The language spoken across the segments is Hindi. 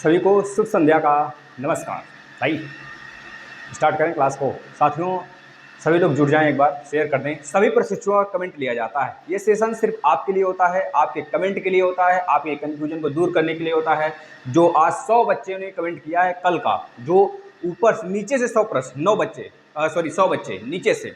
सभी को शुभ संध्या का नमस्कार। भाई स्टार्ट करें क्लास को। साथियों सभी लोग जुड़ जाएं, एक बार शेयर कर दें। सभी प्रशिक्षुओं का कमेंट लिया जाता है। ये सेशन सिर्फ आपके लिए होता है, आपके कमेंट के लिए होता है, आपके कंफ्यूजन को दूर करने के लिए होता है। जो आज 100 बच्चे ने कमेंट किया है कल का, जो ऊपर नीचे से 100 प्रश्न 9 बच्चे 100 बच्चे नीचे से,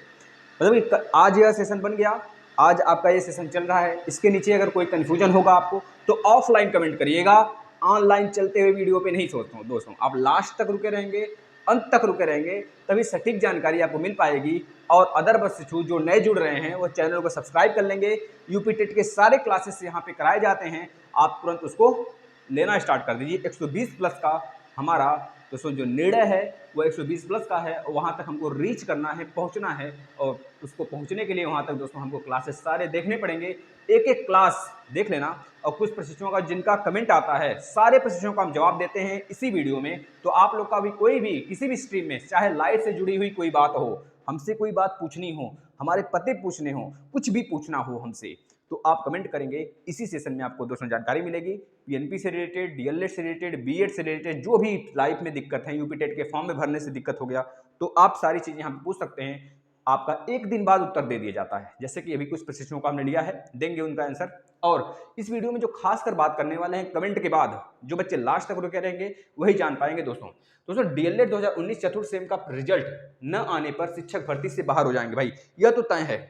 मतलब आज यह सेशन बन गया। आज आपका ये सेशन चल रहा है। इसके नीचे अगर कोई कंफ्यूजन होगा आपको तो ऑफलाइन कमेंट करिएगा, ऑनलाइन चलते हुए वीडियो पे नहीं सोचता हूँ। दोस्तों आप लास्ट तक रुके रहेंगे, अंत तक रुके रहेंगे, तभी सटीक जानकारी आपको मिल पाएगी। और अदर प्रशिक्षु जो नए जुड़ रहे हैं वो चैनल को सब्सक्राइब कर लेंगे। यूपी टेट के सारे क्लासेस यहाँ पे कराए जाते हैं, आप तुरंत उसको लेना स्टार्ट कर दीजिए। 120 प्लस का हमारा दोस्तों जो निर्णय है वो 120 प्लस का है, और वहाँ तक हमको रीच करना है, पहुँचना है। और उसको पहुँचने के लिए वहाँ तक दोस्तों हमको क्लासेस सारे देखने पड़ेंगे। एक एक क्लास देख लेना। और कुछ प्रशिक्षुओं का जिनका कमेंट आता है, सारे प्रशिक्षुओं का हम जवाब देते हैं इसी वीडियो में। तो आप लोग का भी कोई भी किसी भी स्ट्रीम में, चाहे लाइव से जुड़ी हुई कोई बात हो, हमसे कोई बात पूछनी हो, हमारे पते पूछने हो, कुछ भी पूछना हो हमसे, तो आप कमेंट करेंगे। इसी सेशन में आपको दोस्तों जानकारी मिलेगी पीएनपी से रिलेटेड, डीएलएड से रिलेटेड, बीएड से रिलेटेड, जो भी लाइफ में दिक्कत है, यूपी टेट के फॉर्म में भरने से दिक्कत हो गया, तो आप सारी चीजें यहाँ पे पूछ सकते हैं। आपका एक दिन बाद उत्तर दे दिया जाता है। जैसे कि अभी कुछ प्रशिक्षुओं का हमने लिया है, देंगे उनका आंसर। और इस वीडियो में जो खासकर बात करने वाले हैं कमेंट के बाद, जो बच्चे लास्ट तक रुके रहेंगे वही जान पाएंगे। दोस्तों डीएलएड 2019 चतुर्थ सेम का रिजल्ट न आने पर शिक्षक भर्ती से बाहर हो जाएंगे। भाई यह तो तय है,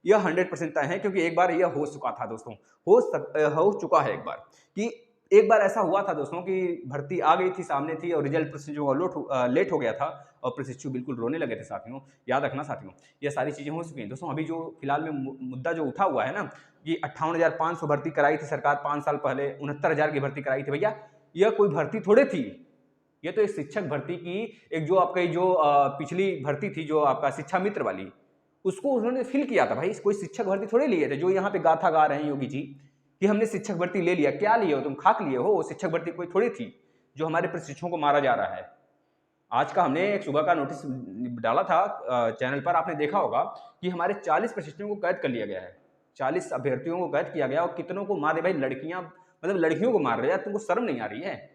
यह 100% तय है, क्योंकि एक बार यह हो चुका था दोस्तों, हो चुका है एक बार, कि एक बार ऐसा हुआ था दोस्तों कि भर्ती आ गई थी, सामने थी, और रिजल्ट प्रशिक्षु लेट हो गया था, और प्रशिक्षु बिल्कुल रोने लगे थे। साथियों याद रखना, साथियों ये सारी चीजें हो चुकी हैं। दोस्तों अभी जो फिलहाल में मुद्दा जो उठा हुआ है ना, कि 58,500 भर्ती कराई थी सरकार 5 साल पहले, 69,000 की भर्ती कराई थी। भैया यह कोई भर्ती थोड़े थी, ये तो एक शिक्षक भर्ती की, एक जो आपका जो पिछली भर्ती थी, जो आपका शिक्षा मित्र वाली, उसको उन्होंने फिल किया था। भाई कोई शिक्षक भर्ती थोड़े लिए थे जो यहाँ पे गाथा गा रहे हैं योगी जी कि हमने शिक्षक भर्ती ले लिया। क्या लिए हो तुम? खाक लिए हो। शिक्षक भर्ती कोई थोड़ी थी जो हमारे प्रशिक्षुओं को मारा जा रहा है। आज का हमने एक सुबह का नोटिस डाला था चैनल पर, आपने देखा होगा कि हमारे 40 प्रशिक्षुओं को कैद कर लिया गया है, 40 अभ्यर्थियों को कैद किया गया, और कितनों को मारे। भाई लड़कियां, मतलब लड़कियों को मार रहे हैं, तुमको शर्म नहीं आ रही है?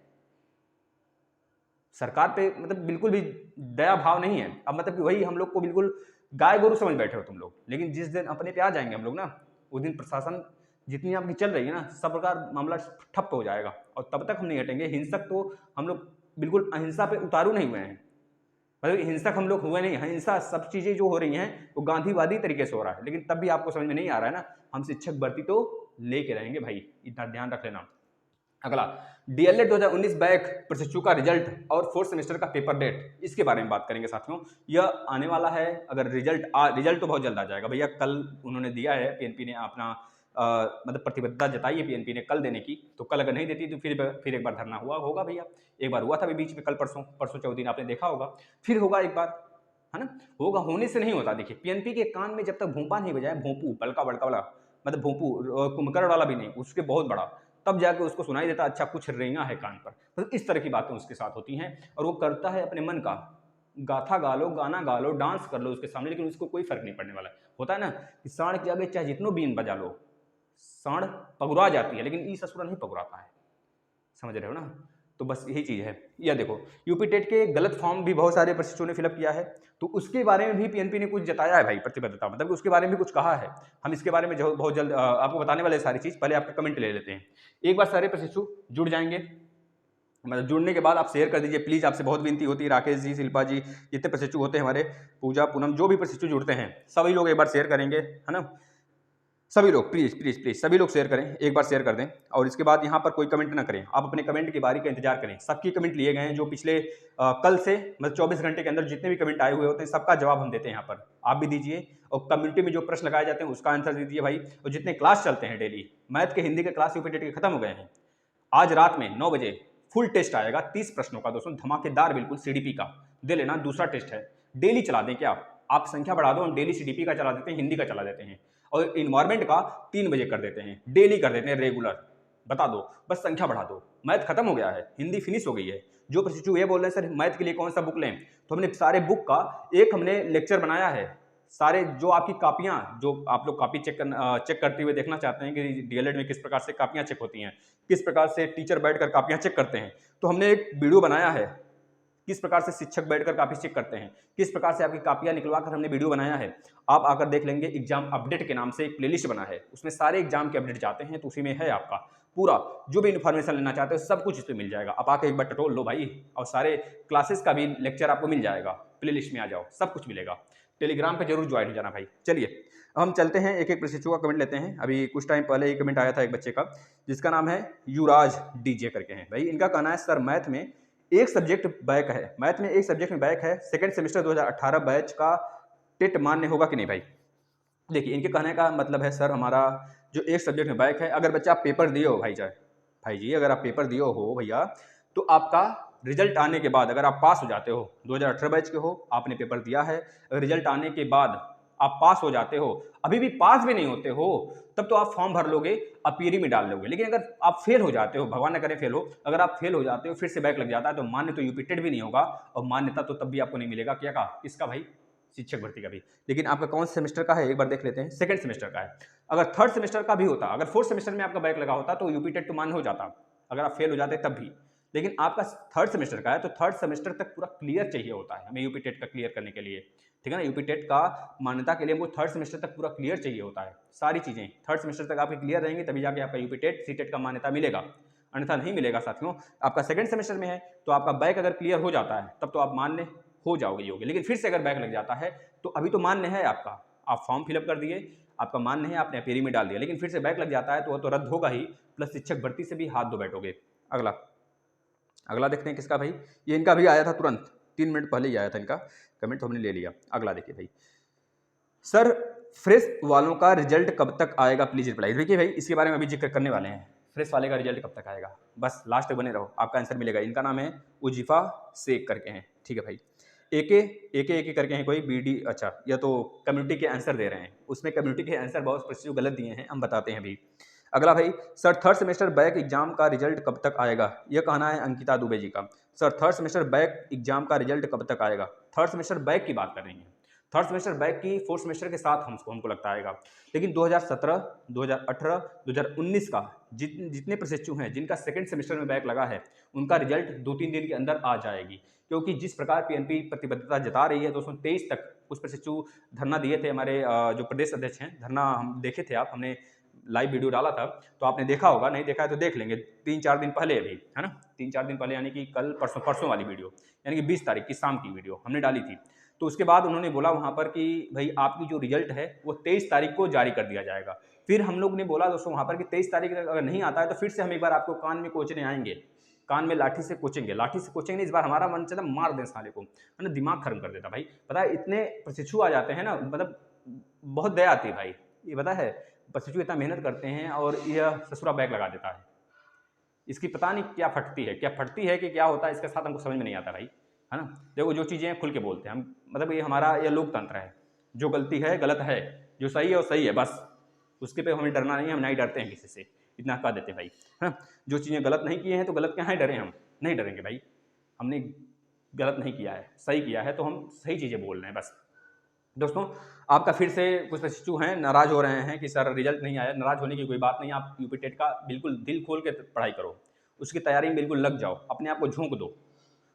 सरकार पे मतलब बिल्कुल भी दया भाव नहीं है। अब मतलब कि वही हम लोग को बिल्कुल गाय गोरू समझ बैठे हो तुम लोग। लेकिन जिस दिन अपने पे आ जाएंगे हम लोग ना, उस दिन प्रशासन जितनी आपकी चल रही है ना, सब प्रकार मामला ठप हो जाएगा, और तब तक हम नहीं हटेंगे। हिंसक तो हम लोग बिल्कुल अहिंसा पे उतारू नहीं हुए हैं, मतलब हिंसक हम लोग हुए नहीं। हिंसा सब चीजें जो हो रही हैं वो गांधीवादी तरीके से हो रहा है, लेकिन तब भी आपको समझ में नहीं आ रहा है ना। हम शिक्षक भर्ती तो लेके रहेंगे भाई, इतना ध्यान रख लेना। अगला डीएलएड 2019 बैक प्रशिक्षु का रिजल्ट और फोर्थ सेमेस्टर का पेपर डेट, इसके बारे में बात करेंगे साथियों। यह आने वाला है। अगर रिजल्ट तो बहुत जल्द आ जाएगा भैया। कल उन्होंने दिया है, पीएनपी ने अपना मतलब प्रतिबद्धता जताई है पीएनपी ने कल देने की। तो कल अगर नहीं देती तो फिर एक बार धरना होगा भैया। एक बार हुआ था बीच में, कल परसों 14 दिन आपने देखा होगा, फिर होगा एक बार, है ना। होगा, होने से नहीं होता। देखिए पीएनपी के कान में जब तक भोंपा नहीं बजाए, भोंपू बड़का बड़का वाला, मतलब भोंपू कुंभकर्ण वाला भी नहीं, उसके बहुत बड़ा, तब जाके उसको सुनाई देता अच्छा कुछ रेंगा है कान पर। तो इस तरह की बातें उसके साथ होती हैं, और वो करता है अपने मन का। गाथा गा लो, गाना गा लो, डांस कर लो उसके सामने, लेकिन उसको कोई फर्क नहीं पड़ने वाला। होता है ना कि साढ़ के आगे चाहे जितनो बीन बजा लो, साढ़ पगुरा जाती है, लेकिन ई ससुरा नहीं पगुराता है। समझ रहे हो ना। तो बस यही चीज़ है। यह देखो यूपी टेट के गलत फॉर्म भी बहुत सारे प्रशिक्षुओं ने फिलअप किया है, तो उसके बारे में भी पीएनपी ने कुछ जताया है भाई, प्रतिबद्धता, मतलब उसके बारे में भी कुछ कहा है। हम इसके बारे में बहुत जल्द आपको बताने वाले सारी चीज़। पहले आपका कमेंट ले लेते हैं। एक बार सारे प्रशिक्षु जुड़ जाएंगे, मतलब जुड़ने के बाद आप शेयर कर दीजिए प्लीज़। आपसे बहुत विनती होती है, राकेश जी, शिल्पा जी, जितने प्रशिक्षु होते हैं हमारे, पूजा, पूनम, जो भी प्रशिक्षु जुड़ते हैं, सभी लोग एक बार शेयर करेंगे, है ना। सभी लोग प्लीज़ प्लीज़ प्लीज़ सभी लोग शेयर करें, एक बार शेयर कर दें। और इसके बाद यहाँ पर कोई कमेंट ना करें, आप अपने कमेंट की बारी का इंतजार करें। सबकी कमेंट लिए गए हैं, जो पिछले कल से मतलब 24 घंटे के अंदर जितने भी कमेंट आए हुए होते हैं, सबका जवाब हम देते हैं यहाँ पर। आप भी दीजिए, और कम्युनिटी में जो प्रश्न लगाए जाते हैं उसका आंसर दीजिए भाई। और जितने क्लास चलते हैं डेली, मैथ के, हिंदी के क्लास यूपी टेट के खत्म हो गए हैं। आज रात में 9 बजे फुल टेस्ट आएगा 30 प्रश्नों का दोस्तों, धमाकेदार बिल्कुल, सीडीपी का दे लेना। दूसरा टेस्ट है, डेली चला दें क्या आप संख्या बढ़ा दो, हम डेली सीडीपी का चला देते हैं, हिंदी का चला देते हैं, और इन्वायरमेंट का 3 बजे कर देते हैं, डेली कर देते हैं रेगुलर। बता दो, बस संख्या बढ़ा दो। मैथ खत्म हो गया है, हिंदी फिनिश हो गई है। जो प्रशिक्षु ये बोल रहे हैं सर मैथ के लिए कौन सा बुक लें, तो हमने सारे बुक का एक हमने लेक्चर बनाया है, सारे जो आपकी कापियाँ, जो आप लोग कापी चेक करते हुए देखना चाहते हैं कि डीएलएड में किस प्रकार से कापियाँ चेक होती हैं, किस प्रकार से टीचर बैठकर कापियाँ चेक करते हैं, तो हमने एक वीडियो बनाया है किस प्रकार से शिक्षक बैठकर कापी चेक करते हैं, किस प्रकार से आपकी कापियां निकलवा कर हमने वीडियो बनाया है। आप आकर देख लेंगे, एग्जाम अपडेट के नाम से एक प्लेलिस्ट बना है, उसमें सारे एग्जाम के अपडेट जाते हैं, तो उसी में है आपका पूरा जो भी इन्फॉर्मेशन लेना चाहते हो सब कुछ इस पर मिल जाएगा। आप आके एक बार टटोल लो भाई, और सारे क्लासेस का भी लेक्चर आपको मिल जाएगा, प्लेलिस्ट में आ जाओ, सब कुछ मिलेगा। टेलीग्राम पे जरूर ज्वाइन हो जाना भाई। चलिए हम चलते हैं, एक एक प्रशिक्षु का कमेंट लेते हैं। अभी कुछ टाइम पहले ही कमेंट आया था एक बच्चे का जिसका नाम है युवराज डीजे करके हैं। भाई इनका कहना है सर मैथ में एक सब्जेक्ट बैक है, मैथ में एक सब्जेक्ट में बैक है, सेकंड सेमेस्टर 2018 बैच का टेट मान्य होगा कि नहीं। भाई देखिए इनके कहने का मतलब है सर हमारा जो एक सब्जेक्ट में बैक है, अगर बच्चा आप पेपर दिए हो भाई जी अगर आप पेपर दिए हो भैया, तो आपका रिजल्ट आने के बाद अगर आप पास हो जाते हो, 2018 बैच के हो, आपने पेपर दिया है, रिजल्ट आने के बाद आप पास हो जाते हो, अभी भी पास भी नहीं होते हो, तब तो आप फॉर्म भर लोगे, अपीयरी में डाल लोगे। लेकिन अगर आप फेल हो जाते हो, भगवान न करे फेल हो, अगर आप फेल हो जाते हो, फिर से बैक लग जाता है, तो मान्य तो यूपी टेट भी नहीं होगा, और मान्यता तो तब भी आपको नहीं मिलेगा। क्या कहा इसका भाई, शिक्षक भर्ती का भी। लेकिन आपका कौन सेमेस्टर का है एक बार देख लेते हैं, सेकंड सेमेस्टर का है। अगर थर्ड सेमेस्टर का भी होता, अगर फोर्थ सेमेस्टर में आपका बैक लगा होता, तो यूपी टेट तो मान्य हो जाता, अगर आप फेल हो जाते तब भी। लेकिन आपका थर्ड सेमेस्टर का है, तो थर्ड सेमेस्टर तक पूरा क्लियर चाहिए होता है हमें यूपी टेट का क्लियर करने के लिए, ठीक है ना। यूपी टेट का मान्यता के लिए हमको थर्ड सेमेस्टर तक पूरा क्लियर चाहिए होता है। सारी चीज़ें थर्ड सेमेस्टर तक आपके क्लियर रहेंगी, तभी जाके आपका यूपी टेट सी टेट का मान्यता मिलेगा, अन्यथा नहीं मिलेगा साथियों। आपका सेकंड सेमेस्टर में है, तो आपका बैक अगर क्लियर हो जाता है तब तो आप मान्य हो जाओगे योग्य। लेकिन फिर से अगर बैक लग जाता है तो अभी तो मान्य है आपका, आप फॉर्म फिलअप कर दिए, आपका मान्य है, आपने अपीयरी में डाल दिया, लेकिन फिर से बैक लग जाता है तो वह तो रद्द होगा ही, प्लस शिक्षक भर्ती से भी हाथ धो बैठोगे। अगला देखते हैं किसका भाई, ये इनका भी आया था तुरंत 3 मिनट पहले ही आया था इनका कमेंट, तो हमने ले लिया। अगला देखिए भाई, सर फ्रेश वालों का रिजल्ट कब तक आएगा प्लीज रिप्लाई। देखिए भाई इसके बारे में अभी जिक्र करने वाले हैं, फ्रेश वाले का रिजल्ट कब तक आएगा, बस लास्ट तक बने रहो, आपका आंसर मिलेगा। इनका नाम है उजीफा शेख करके हैं, ठीक है भाई। एके करके हैं कोई बीडी, अच्छा यह तो कम्युनिटी के आंसर दे रहे हैं, उसमें कम्युनिटी के आंसर बहुत प्रश्न गलत दिए हैं, हम बताते हैं अभी। अगला भाई, sir third semester back exam का रिजल्ट कब तक आएगा, यह कहना है अंकिता दुबे जी का। Sir third semester back exam का रिजल्ट कब तक आएगा, थर्ड सेमेस्टर बैक की बात कर रही हैं, थर्ड सेमेस्टर बैक की फोर्थ सेमेस्टर के साथ हमको लगता आएगा। लेकिन 2017, 2018, 2019 का जितने प्रशिक्षु हैं जिनका सेकंड सेमेस्टर में बैक लगा है, उनका रिजल्ट 2-3 दिन के अंदर आ जाएगी। क्योंकि जिस प्रकार पीएनपी प्रतिबद्धता जता रही है, 2023 तक कुछ प्रशिक्षु धरना दिए थे, हमारे जो प्रदेश अध्यक्ष हैं, धरना हम देखे थे, आप हमने लाइव वीडियो डाला था, तो आपने देखा होगा, नहीं देखा है तो देख लेंगे, 3-4 दिन पहले अभी, है ना, 3-4 दिन पहले, यानी कि कल परसों वाली वीडियो, यानी कि 20 तारीख की शाम की वीडियो हमने डाली थी। तो उसके बाद उन्होंने बोला वहाँ पर कि भाई आपकी जो रिजल्ट है वो 23 तारीख को जारी कर दिया जाएगा। फिर हम लोग ने बोला दोस्तों वहाँ पर कि 23 तारीख अगर नहीं आता है तो फिर से हम एक बार आपको कान में कोचने आएंगे, कान में लाठी से कोचेंगे, लाठी से कोचेंगे। इस बार हमारा मन चला मार दें साले को, है ना, दिमाग खत्म कर देता भाई। पता है इतने प्रशिक्षु आ जाते हैं ना, मतलब बहुत दया आती है भाई। ये पता है प्रशिक्षु इतना मेहनत करते हैं और यह ससुरा बैग लगा देता है, इसकी पता नहीं क्या फटती है कि क्या होता है इसके साथ, हमको समझ में नहीं आता भाई, है ना। देखो जो चीज़ें खुल के बोलते हैं हम, मतलब ये हमारा ये लोकतंत्र है, जो गलती है गलत है, जो सही है वो सही है, बस उसके पे हमें डरना नहीं है, हम नहीं डरते हैं किसी से, इतना कह देते हैं भाई, है ना। जो चीज़ें गलत नहीं किए हैं तो गलत क्या डरें, हम नहीं डरेंगे भाई, हमने गलत नहीं किया है, सही किया है, तो हम सही चीज़ें बोल रहे हैं बस। दोस्तों आपका फिर से कुछ प्रशिक्षु हैं नाराज हो रहे हैं कि सर रिजल्ट नहीं आया। नाराज होने की कोई बात नहीं, आप यूपी टेट का बिल्कुल दिल खोल के पढ़ाई करो, उसकी तैयारी में बिल्कुल लग जाओ, अपने आप को झोंक दो,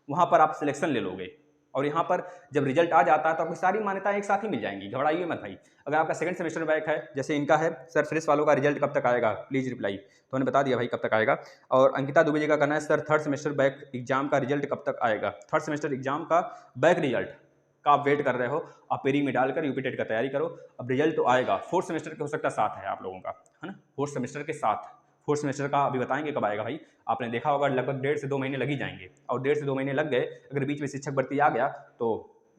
वहाँ पर आप सिलेक्शन ले लोगे, और यहाँ पर जब रिजल्ट आ जाता है तो आपकी सारी मान्यताएं एक साथ ही मिल जाएंगी, घबराइए मत भाई। अगर आपका सेकंड सेमेस्टर बैक है, जैसे इनका है, सर फ्रेश वालों का रिजल्ट कब तक आएगा प्लीज़ रिप्लाई, तो मैंने बता दिया भाई कब तक आएगा। और अंकिता दुबे जी का कहना है sir third semester back exam का रिजल्ट कब तक आएगा, थर्ड सेमेस्टर एग्जाम का बैक रिजल्ट का आप वेट कर रहे हो, आप पेरी में डालकर यूपी टेट का तैयारी करो, अब रिजल्ट तो आएगा। फोर्थ सेमेस्टर के हो सकता साथ है आप लोगों का, है ना, फोर्थ सेमेस्टर के साथ, फोर्थ सेमेस्टर का अभी बताएंगे कब आएगा भाई। आपने देखा होगा लगभग 1.5 से 2 महीने लग ही जाएंगे, और 1.5 से 2 महीने लग गए, अगर बीच में शिक्षक भर्ती आ गया तो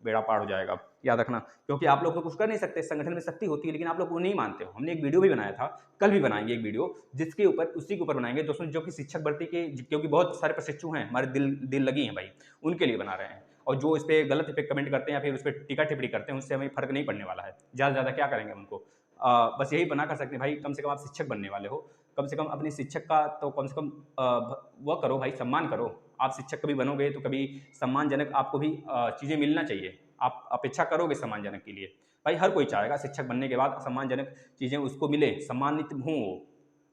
बेड़ा पार हो जाएगा, याद रखना। क्योंकि आप लोग तो कुछ कर नहीं सकते, संगठन में शक्ति होती है, लेकिन आप लोग वो नहीं मानते हो। हमने एक वीडियो भी बनाया था, कल भी बनाएंगे एक वीडियो, जिसके ऊपर उसी के ऊपर बनाएंगे दोस्तों, जो कि शिक्षक भर्ती के, क्योंकि बहुत सारे प्रशिक्षु हैं हमारे दिल लगी हैं भाई, उनके लिए बना रहे हैं। और जो इस पर गलत पे कमेंट करते हैं या फिर उस पर टीका टिप्पणी करते हैं, उससे हमें फर्क नहीं पड़ने वाला है, ज़्यादा से ज़्यादा क्या करेंगे उनको। बस यही बना कर सकते हैं भाई, कम से कम आप शिक्षक बनने वाले हो, कम से कम अपने शिक्षक का तो कम से कम वह करो भाई, सम्मान करो। आप शिक्षक कभी बनोगे तो कभी सम्मानजनक आपको भी चीज़ें मिलना चाहिए, आप अपेक्षा करोगे सम्मानजनक के लिए। भाई हर कोई चाहेगा शिक्षक बनने के बाद सम्मानजनक चीज़ें उसको मिले, सम्मानित हों वो।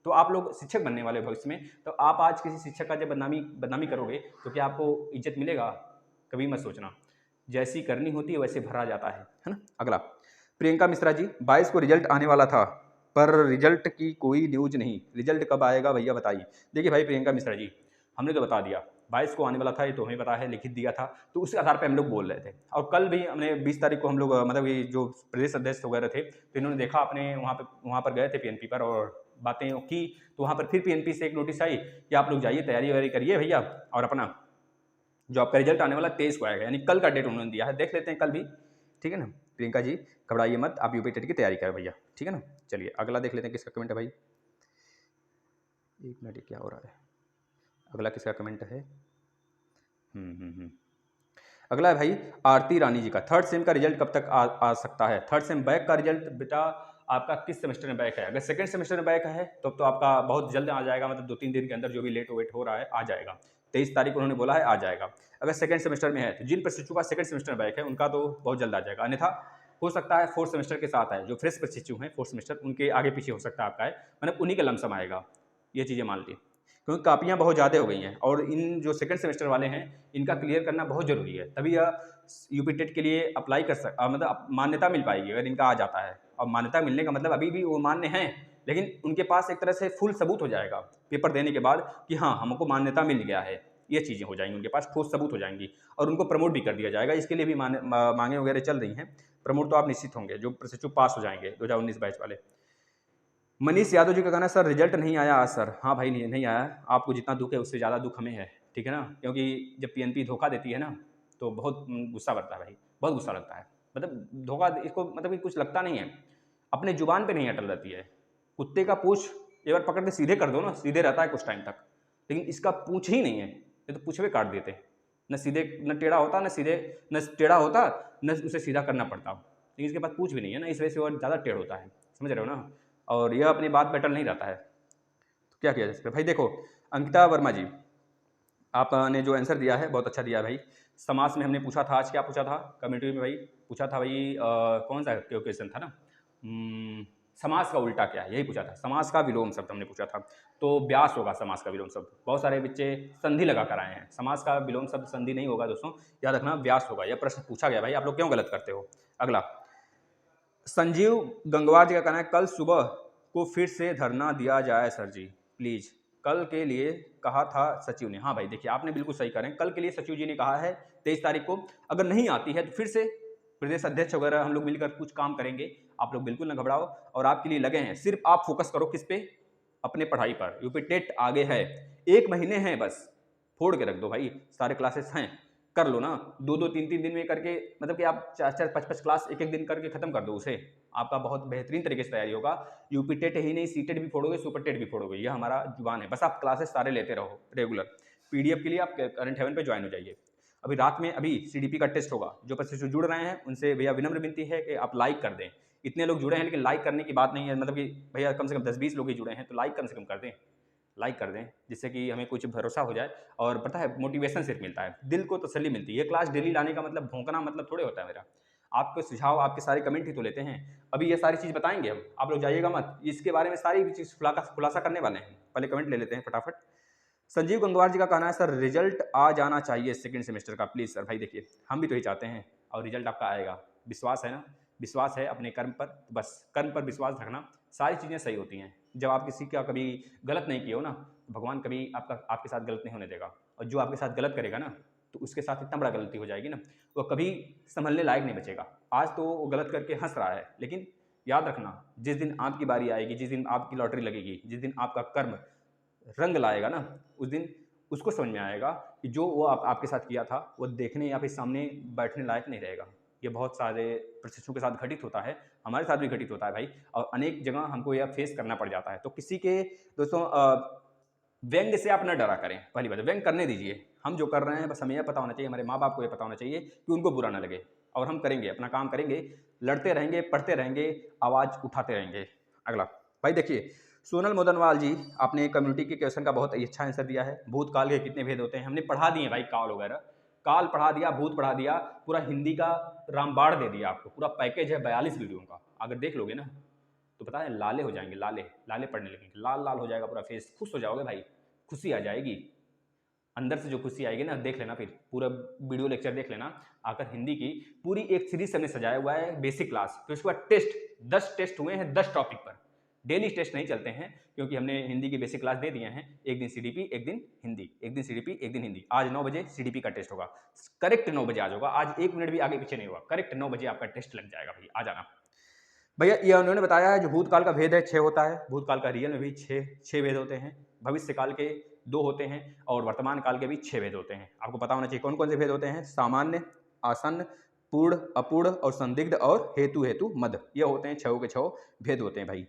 तो आप लोग शिक्षक बनने वाले भविष्य में, तो आप आज किसी शिक्षक का जब बदनामी करोगे तो क्या आपको इज्जत मिलेगा? कभी मत सोचना। जैसी करनी होती है वैसे भरा जाता है ना। अगला, प्रियंका मिश्रा जी, 22 को रिजल्ट आने वाला था पर रिजल्ट की कोई न्यूज नहीं, रिजल्ट कब आएगा भैया बताइए। देखिए भाई प्रियंका मिश्रा जी, हमने तो बता दिया 22 को आने वाला था, ये तो हमें पता है, लिखित दिया था, तो उस आधार पे हम लोग बोल रहे थे। और कल भी हमने 20 तारीख को हम लोग मतलब ये जो प्रदेश अध्यक्ष वगैरह थे तो इन्होंने देखा, अपने वहाँ पर गए थे पीएनपी पर और बातें की, तो वहाँ पर फिर पीएनपी से एक नोटिस आई कि आप लोग जाइए, तैयारी वैयारी करिए भैया, और अपना जो आपका रिजल्ट आने वाला 23 को आएगा, यानी कल का डेट उन्होंने दिया है, देख लेते हैं कल भी, ठीक है ना। प्रियंका जी घबराइए मत, आप यूपी टेट की तैयारी करें भैया, ठीक है ना। चलिए अगला देख लेते हैं किसका कमेंट है भाई, एक मिनट, क्या हो रहा है, अगला किसका कमेंट है। अगला है भाई आरती रानी जी का, थर्ड सेम का रिजल्ट कब तक आ सकता है? थर्ड सेम बैक का रिजल्ट बेटा आपका किस सेमेस्टर में बैक है? अगर सेकंड सेमेस्टर में बैक है तो आपका बहुत जल्द आ जाएगा, मतलब 2-3 दिन के अंदर जो भी लेट वेट हो रहा है आ जाएगा। 23 तारीख को उन्होंने बोला है, आ जाएगा। अगर सेकंड सेमेस्टर में है तो जिन प्रशिक्षु का सेकंड सेमेस्टर में बैक है उनका तो बहुत जल्द आ जाएगा, अन्यथा हो सकता है फोर्थ सेमेस्टर के साथ आए, जो फ्रेश प्रशिक्षु हैं फोर्थ सेमेस्टर उनके आगे पीछे हो सकता है आपका है, मतलब उन्हीं का लमसम आएगा, ये चीज़ें मान ली, क्योंकि कापियाँ बहुत ज़्यादा हो गई हैं और इन जो सेकंड सेमेस्टर वाले हैं इनका क्लियर करना बहुत ज़रूरी है, तभी यह यूपी टेट के लिए अप्लाई मतलब मान्यता मिल पाएगी अगर इनका आ जाता है। और मान्यता मिलने का मतलब अभी भी वो मान्य हैं, लेकिन उनके पास एक तरह से फुल सबूत हो जाएगा पेपर देने के बाद कि हाँ हमको मान्यता मिल गया है, ये चीज़ें हो जाएंगी, उनके पास ठोस सबूत हो जाएंगी और उनको प्रमोट भी कर दिया जाएगा। इसके लिए भी मांगे वगैरह चल रही हैं, प्रमोट तो आप निश्चित होंगे जो प्रशिक्षु पास हो जाएंगे 2019 बैच वाले। मनीष यादव जी का कहना है सर रिजल्ट नहीं आया आज सर। हाँ भाई नहीं आया, आपको जितना दुख है उससे ज़्यादा दुख हमें है, ठीक है ना, क्योंकि जब पीएनपी धोखा देती है ना तो बहुत गुस्सा करता है भाई, बहुत गुस्सा लगता है, मतलब धोखा इसको मतलब कि कुछ लगता नहीं है, अपने जुबान पे नहीं अटल रहती है। कुत्ते का पूछ एक बार पकड़ के सीधे कर दो ना, सीधे रहता है कुछ टाइम तक, लेकिन इसका पूछ ही नहीं है, ये तो पूछ पे काट देते हैं, न सीधे न टेढ़ा होता, न सीधे न टेढ़ा होता, न उसे सीधा करना पड़ता, लेकिन इसके पास पूछ भी नहीं है ना, इस वजह से और ज़्यादा टेढ़ होता है, समझ रहे हो ना, और यह अपनी बात पे अटल नहीं रहता है। तो क्या किया जाए इस पर भाई। देखो अंकिता वर्मा जी, आपने जो आंसर दिया है बहुत अच्छा दिया भाई। समास में हमने पूछा था, आज क्या पूछा था कम्युनिटी में भाई, पूछा था भाई कौन सा क्वेश्चन था ना, समास का उल्टा क्या है, यही पूछा था, समास का विलोम शब्द हमने पूछा था, तो व्यास होगा समास का विलोम शब्द। बहुत सारे बच्चे संधि लगा कर आए हैं, समास का विलोम शब्द संधि नहीं होगा दोस्तों, याद रखना व्यास होगा। यह प्रश्न पूछा गया भाई, आप लोग क्यों गलत करते हो। अगला संजीव गंगवार जी का कहना है कल सुबह को फिर से धरना दिया जाए सर जी प्लीज, कल के लिए कहा था सचिव ने। हाँ भाई देखिए आपने बिल्कुल सही करें, कल के लिए सचिव जी ने कहा है 23 तारीख को, अगर नहीं आती है तो फिर से प्रदेश अध्यक्ष वगैरह हम लोग मिलकर कुछ काम करेंगे, आप लोग बिल्कुल ना घबराओ, और आपके लिए लगे हैं, सिर्फ आप फोकस करो किस पे, अपने पढ़ाई पर। यूपी टेट आगे है, 1 महीने हैं बस, फोड़ के रख दो भाई, सारे क्लासेस हैं, कर लो ना, 2-2 3-3 दिन में करके, मतलब कि आप 4-4 5-5 क्लास एक दिन करके खत्म कर दो उसे, आपका बहुत बेहतरीन तरीके से तैयारी होगा। यूपी टेट ही नहीं सीटेट भी फोड़ोगे, सुपर टेट भी फोड़ोगे, यह हमारा जुबान है, बस आप क्लासेस सारे लेते रहो रेगुलर। पीडीएफ के लिए आप करंट हेवन पे ज्वाइन हो जाइए। अभी रात में अभी सीडीपी का टेस्ट होगा, जो प्रशिक्षु जुड़ रहे हैं उनसे भैया विनम्र विनती है कि आप लाइक कर दें। इतने लोग जुड़े हैं लेकिन लाइक करने की बात नहीं है, मतलब कि भैया कम से कम 10-20 लोग ही जुड़े हैं तो लाइक कम से कम कर दें, लाइक कर दें, जिससे कि हमें कुछ भरोसा हो जाए, और पता है मोटिवेशन सिर्फ मिलता है, दिल को तसल्ली मिलती है। ये क्लास डेली लाने का मतलब भौंकना मतलब थोड़े होता है मेरा, आपके सुझाव आपके सारे कमेंट ही तो लेते हैं। अभी ये सारी चीज़ बताएंगे हम, आप लोग जाइएगा मत, इसके बारे में सारी चीज़ खुलासा करने वाले हैं, पहले कमेंट ले लेते हैं फटाफट। संजीव गंगवार जी का कहना है सर रिजल्ट आ जाना चाहिए सेकंड सेमेस्टर का प्लीज़ सर। भाई देखिए हम भी तो यही चाहते हैं, और रिजल्ट आपका आएगा, विश्वास है ना, विश्वास है अपने कर्म पर, बस कर्म पर विश्वास रखना, सारी चीज़ें सही होती हैं। जब आप किसी का कभी गलत नहीं किए हो ना, भगवान कभी आपके साथ गलत नहीं होने देगा, और जो आपके साथ गलत करेगा ना तो उसके साथ इतना बड़ा गलती हो जाएगी ना, वो कभी संभलने लायक नहीं बचेगा। आज तो वो गलत करके हंस रहा है, लेकिन याद रखना जिस दिन आपकी बारी आएगी, जिस दिन आपकी लॉटरी लगेगी, जिस दिन आपका कर्म रंग लाएगा ना, उस दिन उसको समझ में आएगा कि जो वो आपके साथ किया था वो देखने या फिर सामने बैठने लायक नहीं रहेगा। ये बहुत सारे प्रशिक्षुओं के साथ घटित होता है, हमारे साथ भी घटित होता है भाई, और अनेक जगह हमको यह फेस करना पड़ जाता है। तो किसी के दोस्तों व्यंग से आप न डरा करें, पहली बात व्यंग करने दीजिए, हम जो कर रहे हैं बस हमें यह पता होना चाहिए, हमारे माँ बाप को यह पता होना चाहिए कि उनको बुरा ना लगे, और हम करेंगे अपना काम करेंगे, लड़ते रहेंगे, पढ़ते रहेंगे, आवाज़ उठाते रहेंगे। अगला भाई देखिए सोनल मोदनवाल जी, आपने कम्युनिटी के क्वेश्चन का बहुत अच्छा आंसर दिया है, भूतकाल के कितने भेद होते हैं, हमने पढ़ा दिए भाई काल वगैरह, काल पढ़ा दिया, भूत पढ़ा दिया, पूरा हिंदी का रामबाण दे दिया आपको, पूरा पैकेज है 42 वीडियो का। अगर देख लोगे ना तो पता है लाले हो जाएंगे, लाले लाले पढ़ने लगेंगे, लाल लाल हो जाएगा पूरा फेस, खुश हो जाओगे भाई, खुशी आ जाएगी अंदर से। जो खुशी आएगी ना, देख लेना, फिर पूरा वीडियो लेक्चर देख लेना। आकर हिंदी की पूरी एक सीरीज हमने सजाया हुआ है, बेसिक क्लास, फिर उसके बाद टेस्ट, 10 टेस्ट हुए हैं 10 टॉपिक पर। डेली टेस्ट नहीं चलते हैं क्योंकि हमने हिंदी की बेसिक क्लास दे दिए हैं। एक दिन सीडीपी, एक दिन हिंदी, एक दिन सीडीपी, एक दिन हिंदी। आज 9 बजे सीडीपी का टेस्ट होगा, करेक्ट 9 बजे आज होगा, आज 1 मिनट भी आगे पीछे नहीं होगा, करेक्ट 9 बजे आपका टेस्ट लग जाएगा भाई, आ जाना भैया। ये उन्होंने बताया है जो भूतकाल का भेद है 6 होता है, भूतकाल का रियल में भी 6 भेद होते हैं, भविष्य काल के 2 होते हैं और वर्तमान काल के भी 6 भेद होते हैं। आपको पता होना चाहिए कौन कौन से भेद होते हैं। सामान्य, आसन्न, पूर्ण, अपूर्ण और संदिग्ध और हेतु हेतु मद, ये होते हैं 6 के 6 भेद होते हैं भाई।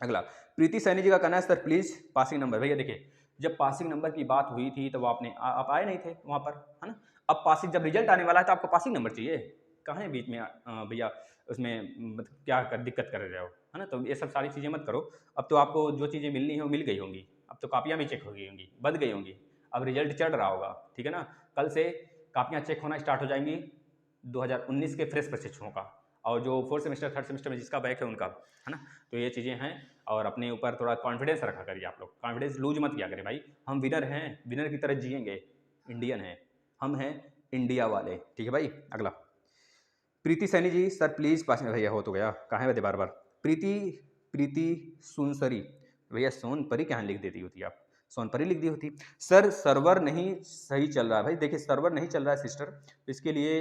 अगला, प्रीति सैनी जी का कहना है सर प्लीज पासिंग नंबर। भैया देखिए, जब पासिंग नंबर की बात हुई थी तो वो आपने आप आए नहीं थे वहाँ पर, है ना। अब पासिंग, जब रिजल्ट आने वाला है तो आपको पासिंग नंबर चाहिए, कहाँ है बीच में भैया उसमें मतलब क्या दिक्कत कर रहे हो, है ना। तो ये सब सारी चीज़ें मत करो। अब तो आपको जो चीज़ें मिलनी है वो मिल गई होंगी, अब तो कापियाँ भी चेक हो गई होंगी, बंद गई होंगी, अब रिजल्ट चढ़ रहा होगा, ठीक है ना। कल से कापियाँ चेक होना स्टार्ट हो जाएंगी 2019 के फ्रेश प्रशिक्षुओं का, और जो 4th सेमेस्टर 3rd सेमेस्टर में जिसका बैक है उनका, है ना। तो ये चीज़ें हैं, और अपने ऊपर थोड़ा कॉन्फिडेंस रखा करिए आप लोग, कॉन्फिडेंस लूज मत किया करें भाई। हम विनर हैं, विनर की तरह जिएंगे, इंडियन हैं, हम हैं इंडिया वाले, ठीक है भाई। अगला, प्रीति Saini ji sir please pass में, भैया हो तो गया, कहाँ है बता बार बार। प्रीति सुनसरी, भैया सोनपरी कहाँ लिख देती होती आप, सोनपरी लिख दी होती। सर सर्वर नहीं सही चल रहा है। भाई देखिए, सर्वर नहीं चल रहा है सिस्टर, इसके लिए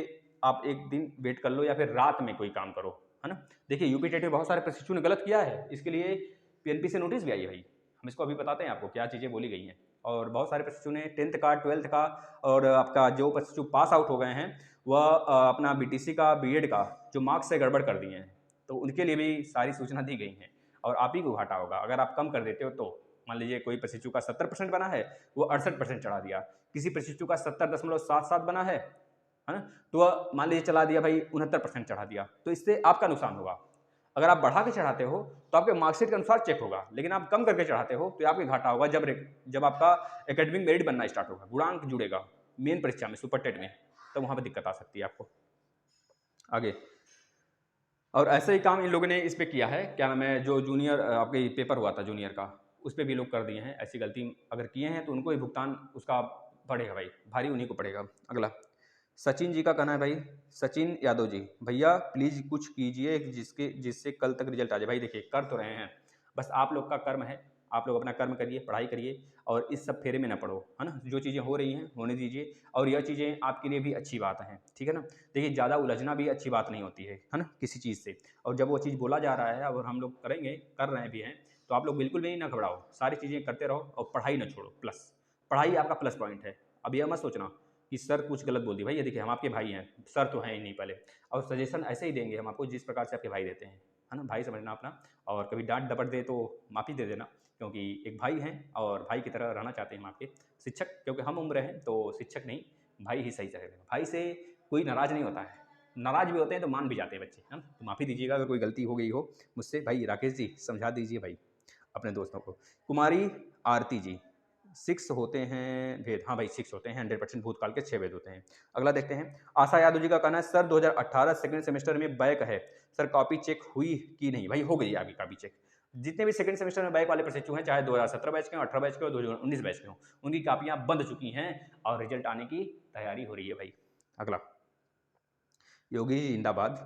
आप एक दिन वेट कर लो या फिर रात में कोई काम करो, है ना। देखिए यूपी टेट में बहुत सारे प्रशिक्षु ने गलत किया है, इसके लिए पीएनपी से नोटिस भी आई है भाई, हम इसको अभी बताते हैं आपको क्या चीज़ें बोली गई हैं। और बहुत सारे प्रशिक्षु ने 10th का 12th का और आपका जो प्रशिक्षु पास आउट हो गए हैं वह अपना बीटीसी का बीएड का जो मार्क्स से गड़बड़ कर दिए हैं, तो उनके लिए भी सारी सूचना दी गई हैं। और आप ही को घाटा होगा अगर आप कम कर देते हो तो। मान लीजिए कोई प्रशिक्षु का 70% बना है, वो 68% चढ़ा दिया, किसी प्रशिक्षु का 70.77 बना है ना, तो वह मान लीजिए चला दिया भाई 69% चढ़ा दिया, तो इससे आपका नुकसान होगा। अगर आप बढ़ा के चढ़ाते हो तो आपके मार्कशीट के अनुसार चेक होगा, लेकिन आप कम करके चढ़ाते हो तो आपके घाटा होगा। जब आपका एकेडमिक मेरिट बनना स्टार्ट होगा, गुणांक जुड़ेगा मेन परीक्षा में, सुपर टेट में, तो वहाँ पर दिक्कत आ सकती है आपको आगे। और ऐसे ही काम इन लोगों ने इस पे किया है, क्या नाम है, जो जूनियर आपके पेपर हुआ था जूनियर का, उस पर भी लोग कर दिए हैं। ऐसी गलती अगर किए हैं तो उनको ही भुगतान उसका पड़ेगा भाई, भारी उन्हीं को पड़ेगा। अगला, सचिन जी का कहना है भाई, सचिन यादव जी, भैया प्लीज़ कुछ कीजिए जिससे कल तक रिजल्ट आ जाए। भाई देखिए, कर तो रहे हैं, बस आप लोग का कर्म है, आप लोग अपना कर्म करिए, पढ़ाई करिए और इस सब फेरे में ना पड़ो, है ना। जो चीज़ें हो रही हैं होने दीजिए, और यह चीज़ें आपके लिए भी अच्छी बात हैं, ठीक है ना। देखिए ज़्यादा उलझना भी अच्छी बात नहीं होती है ना, किसी चीज़ से। और जब वो चीज़ बोला जा रहा है और हम लोग करेंगे, कर रहे भी हैं, तो आप लोग बिल्कुल भी ना घबराओ, सारी चीज़ें करते रहो और पढ़ाई ना छोड़ो। प्लस पढ़ाई आपका प्लस पॉइंट है। अब यह मत सोचना कि सर कुछ गलत बोल दी। भाई ये देखिए, हम आपके भाई हैं, सर तो हैं ही नहीं पहले, और सजेशन ऐसे ही देंगे हम आपको जिस प्रकार से आपके भाई देते हैं, है ना। भाई समझना अपना, और कभी डांट डपट दे तो माफ़ी दे देना, क्योंकि एक भाई हैं और भाई की तरह रहना चाहते हैं हम आपके शिक्षक, क्योंकि हम उम्र हैं तो शिक्षक नहीं, भाई ही सही चलेगा। भाई से कोई नाराज़ नहीं होता है, नाराज़ भी होते हैं तो मान भी जाते हैं बच्चे, है ना। तो माफ़ी दीजिएगा अगर कोई गलती हो गई हो मुझसे। भाई राकेश जी समझा दीजिए भाई अपने दोस्तों को। कुमारी आरती जी, 6 होते हैं भेद, हाँ भाई 6 होते हैं, 100% भूतकाल के 6 भेद होते हैं। अगला देखते हैं, आशा यादव जी का कहना है सर 2018 सेकंड सेमेस्टर में बैक है, सर कॉपी चेक हुई कि नहीं। भाई हो गई आपकी कॉपी चेक। जितने भी सेकंड सेमेस्टर में बैक वाले प्रशिक्षु हैं, चाहे 2017 बैच के हो, 18 बैच के हो, 2019 बैच के हो, उनकी कापियां बंद चुकी हैं और रिजल्ट आने की तैयारी हो रही है भाई। अगला, योगी जी जिंदाबाद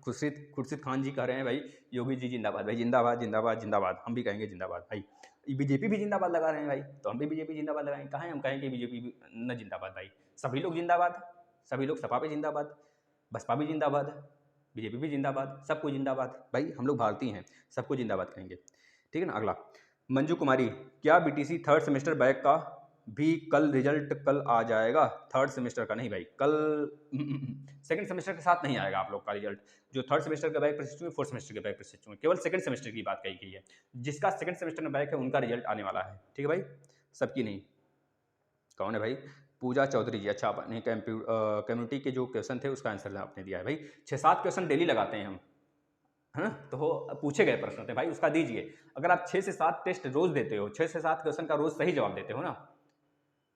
खुर्शीद खान जी कह रहे हैं भाई, योगी जी जिंदाबाद। भाई जिंदाबाद जिंदाबाद जिंदाबाद, हम भी कहेंगे जिंदाबाद भाई। बीजेपी भी जिंदाबाद लगा रहे हैं भाई, तो हम भी बीजेपी जिंदाबाद लगाएंगे। कहाँ है हम कहेंगे बीजेपी न जिंदाबाद भाई, सभी लोग जिंदाबाद, सभी लोग सपा पे जिंदाबाद, बसपा भी जिंदाबाद, बीजेपी भी जिंदाबाद, सबको जिंदाबाद भाई, हम लोग भारतीय हैं, सबको जिंदाबाद कहेंगे, ठीक है ना। अगला, मंजू कुमारी, क्या बीटीसी 3rd सेमेस्टर बैक का भी कल रिजल्ट कल आ जाएगा? 3rd सेमेस्टर का नहीं भाई, कल 2nd सेमेस्टर के साथ नहीं आएगा आप लोग का रिजल्ट। जो 3rd सेमेस्टर का बैक प्रशिक्षु है, 4th सेमेस्टर के बैक प्रशिक्षु है, केवल 2nd सेमेस्टर की बात कही गई है। जिसका 2nd सेमेस्टर में बैक है उनका रिजल्ट आने वाला है, ठीक है भाई, सबकी नहीं। कौन है भाई? पूजा चौधरी जी, अच्छा आपने कम्युनिटी के जो क्वेश्चन थे उसका आंसर आपने दिया है भाई। 6-7 क्वेश्चन डेली लगाते हैं हम, है ना, तो वो पूछे गए प्रश्न थे भाई, उसका दीजिए। अगर आप 6 से 7 टेस्ट रोज देते हो, 6 से 7 क्वेश्चन का रोज सही जवाब देते हो ना,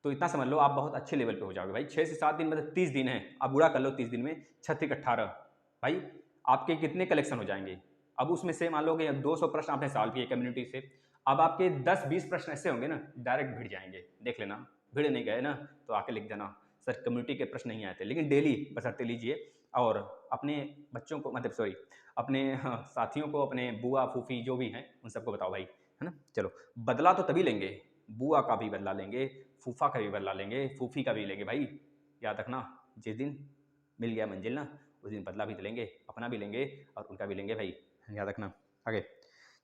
तो इतना समझ लो आप बहुत अच्छे लेवल पे हो जाओगे भाई। 6 से 7 दिन मतलब 30 दिन है, आप बुरा कर लो 30 दिन में 36 18 भाई आपके कितने कलेक्शन हो जाएंगे। अब उसमें से मान लो कि 200 प्रश्न आपने सॉल्व किए कम्युनिटी से, अब आपके 10-20 प्रश्न ऐसे होंगे ना डायरेक्ट भिड़ जाएंगे, देख लेना। भिड़ नहीं गए ना तो आके लिख देना सर कम्युनिटी के प्रश्न नहीं आए थे, लेकिन डेली बशर्ते लीजिए और अपने बच्चों को मतलब सॉरी अपने साथियों को, अपने बुआ फूफी जो भी हैं उन सबको बताओ भाई, है ना। चलो बदला तो तभी लेंगे, बुआ का भी बदला लेंगे, फूफा का भी बदला लेंगे, फूफी का भी लेंगे भाई। याद रखना जिस दिन मिल गया मंजिल ना उस दिन बदला भी लेंगे, अपना भी लेंगे और उनका भी लेंगे भाई, याद रखना। आगे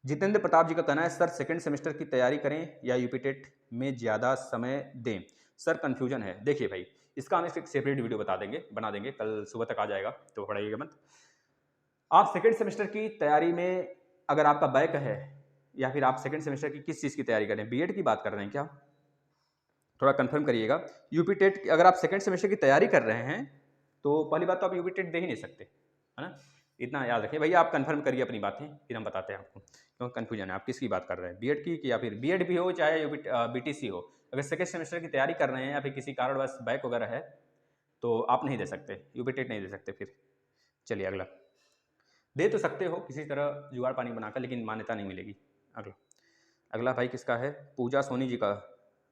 जितेंद्र प्रताप जी का कहना है सर सेकंड सेमेस्टर की तैयारी करें या यूपीटेट में ज़्यादा समय दें। सर कन्फ्यूजन है। देखिए भाई इसका हम एक सेपरेट वीडियो बना देंगे, कल सुबह तक आ जाएगा तो पढ़ाइएगा मत। आप सेकंड सेमेस्टर की तैयारी में अगर आपका बैक है या फिर आप सेकंड सेमेस्टर की किस चीज़ की तैयारी करें, बीएड की बात कर रहे हैं क्या, थोड़ा कंफर्म करिएगा। यूपीटेट अगर आप सेकंड सेमेस्टर की तैयारी कर रहे हैं तो पहली बात तो आप यूपीटेट दे ही नहीं सकते, है ना। इतना याद रखिए भैया, आप कंफर्म करिए अपनी बातें फिर हम बताते हैं आपको क्यों कन्फ्यूजन है, आप किसकी बात कर रहे हैं, बीएड की या फिर बीएड भी हो चाहे बीटीसी हो। अगर सेकंड सेमेस्टर की तैयारी कर रहे हैं या फिर किसी कारणवश बैक वगैरह है तो आप नहीं दे सकते, यूपीटेट नहीं दे सकते। फिर चलिए अगला, दे तो सकते हो किसी तरह जुगाड़ पानी बनाकर लेकिन मान्यता नहीं मिलेगी। अगला अगला भाई किसका है, पूजा सोनी जी का।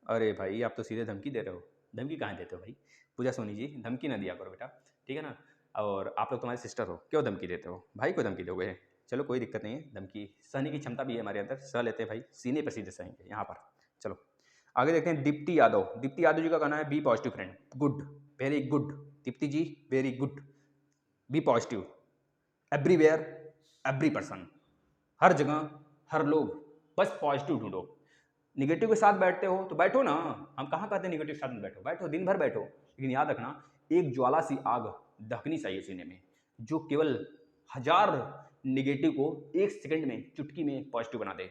अरे भाई आप तो सीधे धमकी दे रहे हो, धमकी कहाँ देते हो भाई, पूजा सोनी जी धमकी ना दिया करो बेटा, ठीक है ना। और आप लोग तुम्हारे सिस्टर हो, क्यों धमकी देते हो, भाई को धमकी दोगे। चलो कोई दिक्कत नहीं है, धमकी सहने की क्षमता भी है हमारे अंदर, सह लेते हैं भाई, सीने पर सीधे सहेंगे यहाँ पर। चलो आगे देखते हैं दीप्ति यादव। दीप्ति यादव जी का कहना है be positive friend, good, very good Deepti ji, very good, be positive everywhere every person, हर जगह हर लोग, बस पॉजिटिव ढूंढो। निगेटिव के साथ बैठते हो तो बैठो ना, हम कहाँ कहते हैं निगेटिव के साथ में बैठो, बैठो दिन भर बैठो, लेकिन याद रखना एक ज्वाला सी आग दहकनी चाहिए सीने में जो केवल 1000 निगेटिव को एक सेकंड में चुटकी में पॉजिटिव बना दे।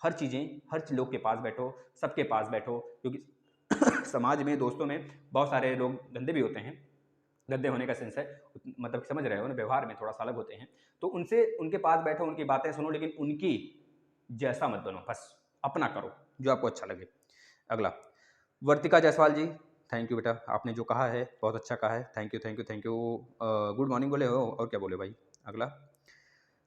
हर चीज़ें हर लोग के पास बैठो, सबके पास बैठो, क्योंकि समाज में दोस्तों में बहुत सारे लोग गंदे भी होते हैं, गंदे होने का सेंस है मतलब समझ रहे हो ना, व्यवहार में थोड़ा सा अलग होते हैं, तो उनसे उनके पास बैठो, उनकी बातें सुनो, लेकिन उनकी जैसा मत बनो, बस अपना करो जो आपको अच्छा लगे। अगला वर्तिका जायसवाल जी, थैंक यू बेटा, आपने जो कहा है बहुत अच्छा कहा है, thank you thank you thank you. Good morning बोले हो और क्या बोले भाई। अगला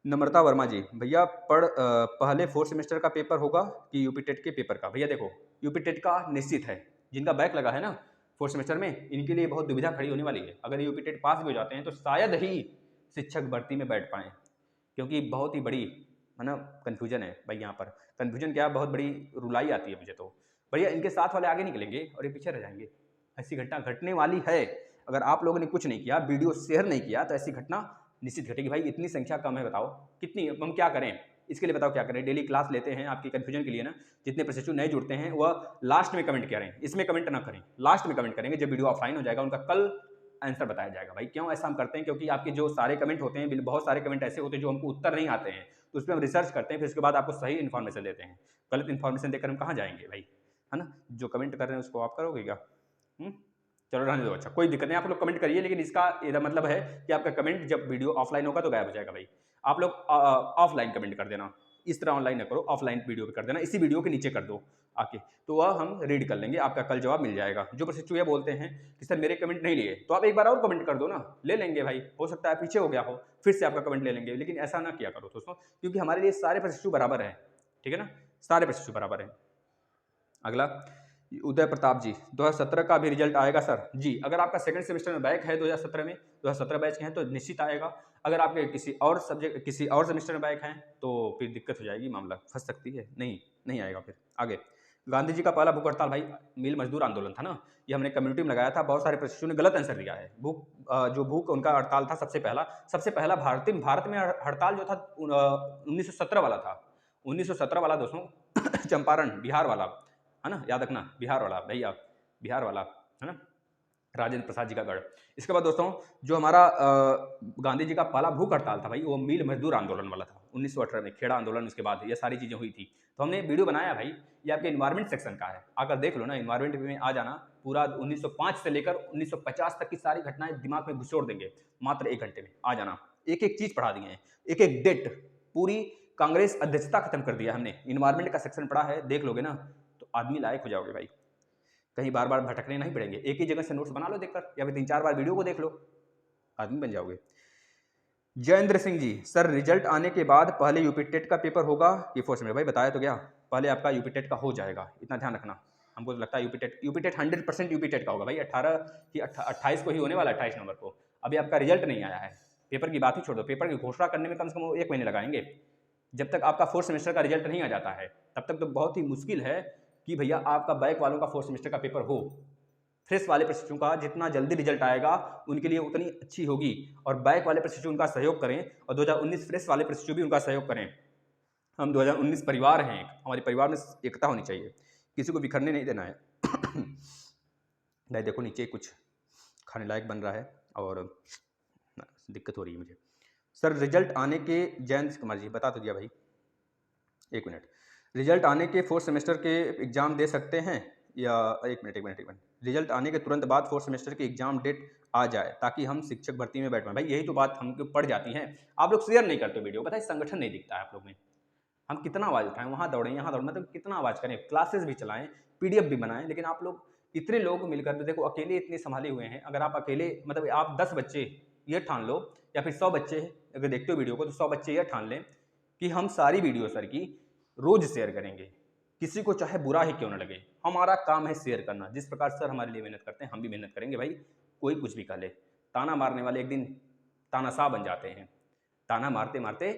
नम्रता वर्मा जी, भैया पहले 4th सेमेस्टर का पेपर होगा कि यूपीटेट के पेपर का। भैया देखो यूपीटेट का निश्चित है, जिनका बैक लगा है ना 4th सेमेस्टर में इनके लिए बहुत दुविधा खड़ी होने वाली है। अगर यूपीटेट पास भी हो जाते हैं तो शायद ही शिक्षक भर्ती में बैठ पाएँ, क्योंकि बहुत ही बड़ी है ना कन्फ्यूजन है भाई। यहाँ पर कन्फ्यूजन क्या, बहुत बड़ी रुलाई आती है मुझे तो। भैया इनके साथ वाले आगे निकलेंगे और ये पीछे रह जाएंगे, ऐसी घटना घटने वाली है। अगर आप लोगों ने कुछ नहीं किया, वीडियो शेयर नहीं किया, तो ऐसी घटना निश्चित घटेगी भाई। इतनी संख्या कम है, बताओ कितनी, हम क्या करें इसके लिए, बताओ क्या करें। डेली क्लास लेते हैं आपकी कन्फ्यूजन के लिए ना, जितने प्रशिक्षु नए जुड़ते हैं वह लास्ट में कमेंट करें, इसमें कमेंट ना करें, लास्ट में कमेंट करेंगे जब वीडियो ऑफलाइन हो जाएगा, उनका कल आंसर बताया जाएगा भाई। क्यों ऐसा हम करते हैं, क्योंकि आपके जो सारे कमेंट होते हैं, बहुत सारे कमेंट ऐसे होते हैं जो हमको उत्तर नहीं आते हैं, तो उस पर हम रिसर्च करते हैं, फिर उसके बाद आपको सही इन्फॉर्मेशन देते हैं। गलत इन्फॉर्मेशन देकर हम कहाँ जाएंगे भाई, है ना। जो कमेंट कर रहे हैं उसको आप करोगे क्या। चलो रहने दो, अच्छा कोई दिक्कत नहीं, आप लोग कमेंट करिए, लेकिन इसका ये मतलब है कि आपका कमेंट जब वीडियो ऑफलाइन होगा तो गायब हो जाएगा भाई। आप लोग ऑफलाइन कमेंट कर देना, इस तरह ऑनलाइन ना करो, ऑफलाइन वीडियो पे कर देना, इसी वीडियो के नीचे कर दो आके, तो वह हम रीड कर लेंगे, आपका कल जवाब मिल जाएगा। जो प्रशिक्षु ये बोलते हैं कि सर मेरे कमेंट नहीं लिए, तो आप एक बार और कमेंट कर दो ना, ले लेंगे भाई, हो सकता है पीछे हो गया हो, फिर से आपका कमेंट ले लेंगे, लेकिन ऐसा ना किया करो दोस्तों, क्योंकि हमारे लिए सारे प्रशिक्षु बराबर हैं, ठीक है ना, सारे प्रशिक्षु बराबर हैं। अगला उदय प्रताप जी, 2017 का भी रिजल्ट आएगा सर जी। अगर आपका सेकंड सेमेस्टर में बैक है 2017 में, 2017 बैच के हैं तो निश्चित आएगा। अगर आपके किसी और सब्जेक्ट किसी और सेमेस्टर में बैक हैं तो फिर दिक्कत हो जाएगी, मामला फंस सकती है, नहीं आएगा फिर। आगे गांधी जी का पहला भूख हड़ताल भाई मिल मजदूर आंदोलन था ना, ये हमने कम्युनिटी में लगाया था, बहुत सारे प्रशिक्षुओं ने गलत आंसर दिया है। जो भूख उनका हड़ताल था सबसे पहला भारत में हड़ताल जो था 1917 वाला था, 1917 वाला दोस्तों चंपारण बिहार वाला, है ना, याद रखना, बिहार वाला भैया, बिहार वाला, है ना, राजेंद्र प्रसाद जी का गढ़। इसके बाद दोस्तों जो हमारा गांधी जी का पहला भूख हड़ताल था भाई, वो मिल मजदूर आंदोलन वाला था 1918 में, खेड़ा आंदोलन, उसके बाद ये सारी चीज़ें हुई थी। तो हमने वीडियो बनाया भाई, ये आपके इन्वायरमेंट सेक्शन का है, आकर देख लो ना, इन्वायरमेंट में आ जाना, पूरा 1905 से लेकर 1950 तक की सारी घटनाएं दिमाग में घुसोड़ देंगे, मात्र 1 घंटे में आ जाना, एक एक चीज़ पढ़ा दिए हैं, एक एक डेट, पूरी कांग्रेस अध्यक्षता खत्म कर दिया हमने। इन्वायरमेंट का सेक्शन पढ़ा है, देख लोगे ना तो आदमी लायक हो जाओगे भाई। कहीं बार बार भटकने नहीं पड़ेंगे, एक ही जगह से नोट्स बना लो देखकर, या फिर 3-4 बार वीडियो को देख लो, आदमी बन जाओगे। जयेंद्र सिंह जी, सर रिजल्ट आने के बाद पहले यूपी टेट का पेपर होगा कि फोर्थ में? भाई बताया तो क्या, पहले आपका यूपी टेट का हो जाएगा, इतना ध्यान रखना। हमको तो लगता है यूपी टेट 100% यूपी टेट का होगा भाई। 28 को ही होने वाला है, 28 नवंबर को। अभी आपका रिजल्ट नहीं आया है, पेपर की बात ही छोड़ दो, पेपर की घोषणा करने में कम से कम 1 महीने लगाएंगे। जब तक आपका फोर्थ सेमेस्टर का रिजल्ट नहीं आ जाता है तब तक तो बहुत ही मुश्किल है कि भैया आपका बैक वालों का फोर्थ सेमेस्टर का पेपर हो। फ्रेश वाले प्रशिक्षुओं का जितना जल्दी रिजल्ट आएगा उनके लिए उतनी अच्छी होगी, और बैक वाले प्रशिक्षु उनका सहयोग करें, और 2019 फ्रेश वाले प्रशिक्षु भी उनका सहयोग करें। हम 2019 परिवार हैं, हमारे परिवार में एकता होनी चाहिए, किसी को बिखरने नहीं देना है। भाई देखो नीचे कुछ खाने लायक बन रहा है और दिक्कत हो रही है मुझे। सर रिजल्ट आने के, जयंत कुमार जी बता तो दिया भाई, 1 मिनट। रिजल्ट आने के फोर्थ सेमेस्टर के एग्जाम दे सकते हैं या 1 मिनट, रिजल्ट आने के तुरंत बाद फोर्थ सेमेस्टर की एग्जाम डेट आ जाए ताकि हम शिक्षक भर्ती में बैठ पाएं? भाई यही तो बात हमको पड़ जाती है, आप लोग शेयर नहीं करते वीडियो, पता है संगठन नहीं दिखता है आप लोग में। हम कितना आवाज़ उठाएं, वहाँ दौड़ें यहाँ दौड़ें, मतलब कितना आवाज़ करें, क्लासेस भी चलाएं, पीडीएफ भी बनाएं, लेकिन आप लोग इतने लोगों को मिलकर, देखो अकेले इतने संभाले हुए हैं। अगर आप अकेले, मतलब आप 10 बच्चे ये ठान लो, या फिर 100 बच्चे अगर देखते हो वीडियो को, तो 100 बच्चे ये ठान लें कि हम सारी वीडियो सर की रोज शेयर करेंगे, किसी को चाहे बुरा ही क्यों ना लगे, हमारा काम है शेयर करना। जिस प्रकार सर हमारे लिए मेहनत करते हैं हम भी मेहनत करेंगे भाई, कोई कुछ भी कह ले। ताना मारने वाले एक दिन तानाशाह बन जाते हैं, ताना मारते मारते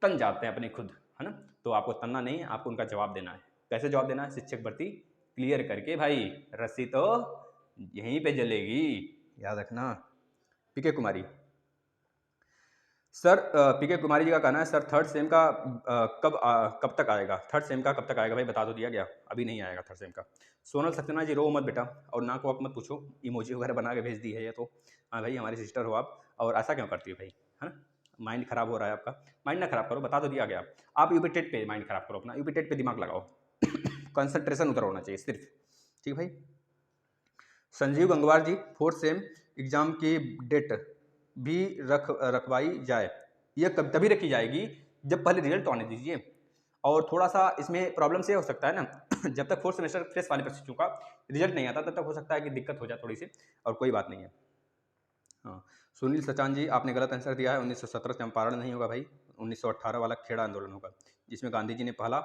तन जाते हैं अपने खुद, है ना। तो आपको तनना नहीं है, आपको उनका जवाब देना है। कैसे जवाब देना है? शिक्षक भर्ती क्लियर करके भाई, रस्सी तो यहीं पे जलेगी, याद रखना। पीके कुमारी, सर पीके कुमारी जी का कहना है सर थर्ड सेम का कब तक आएगा? थर्ड सेम का कब तक आएगा? भाई बता तो दिया गया, अभी नहीं आएगा थर्ड सेम का। सोनल सक्सेना जी, रो मत बेटा, और नाक वाक मत पूछो, इमोजी वगैरह बना के भेज दी है ये तो। हाँ भाई हमारी सिस्टर हो आप, और ऐसा क्यों करती हो भाई, है ना। माइंड खराब हो रहा है आपका, माइंड ना खराब करो, बता तो दिया गया। आप यूपी टेट पे माइंड खराब करो अपना, यूपी टेट पे दिमाग लगाओ। कंसंट्रेशन उधर होना चाहिए सिर्फ, ठीक भाई। संजीव गंगवार जी, फोर्थ सेम एग्जाम की डेट भी रखवाई जाए। यह कब तभी रखी जाएगी जब पहले रिजल्ट तो आने दीजिए। और थोड़ा सा इसमें प्रॉब्लम से हो सकता है ना जब तक फोर्थ सेमेस्टर फ्रेश वाले प्रशिक्षुओं का रिजल्ट नहीं आता तब तक हो सकता है कि दिक्कत हो जाए थोड़ी सी, और कोई बात नहीं है। हाँ, सुनील सचान जी, आपने गलत आंसर दिया है। 1917 चंपारण नहीं होगा भाई, 1918 वाला खेड़ा आंदोलन होगा, जिसमें गांधी जी ने पहला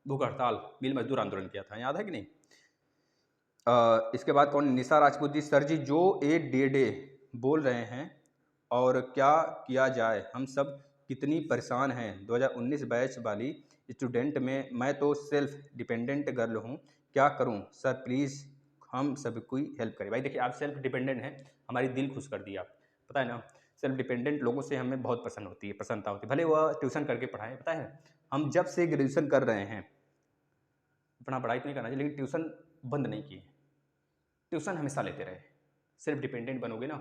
भूख हड़ताल, मिल मजदूर आंदोलन किया था, याद है कि नहीं। इसके बाद कौन? निशा राजपूत जी, सर जी जो ए डे बोल रहे हैं और क्या किया जाए, हम सब कितनी परेशान हैं। 2019 बैच वाली स्टूडेंट में मैं तो सेल्फ डिपेंडेंट गर्ल हूँ, क्या करूँ सर प्लीज़ हम सब कोई हेल्प करें। भाई देखिए आप सेल्फ डिपेंडेंट हैं, हमारी दिल खुश कर दिया, पता है ना। सेल्फ डिपेंडेंट लोगों से हमें बहुत पसंद होती है, प्रसन्नता होती है, भले वह ट्यूशन करके पढ़ाएं। पता है हम जब से ग्रेजुएशन कर रहे हैं, अपना पढ़ाई तो नहीं करना चाहिए लेकिन ट्यूशन बंद नहीं किए, ट्यूशन हमेशा लेते रहे। सेल्फ डिपेंडेंट बनोगे ना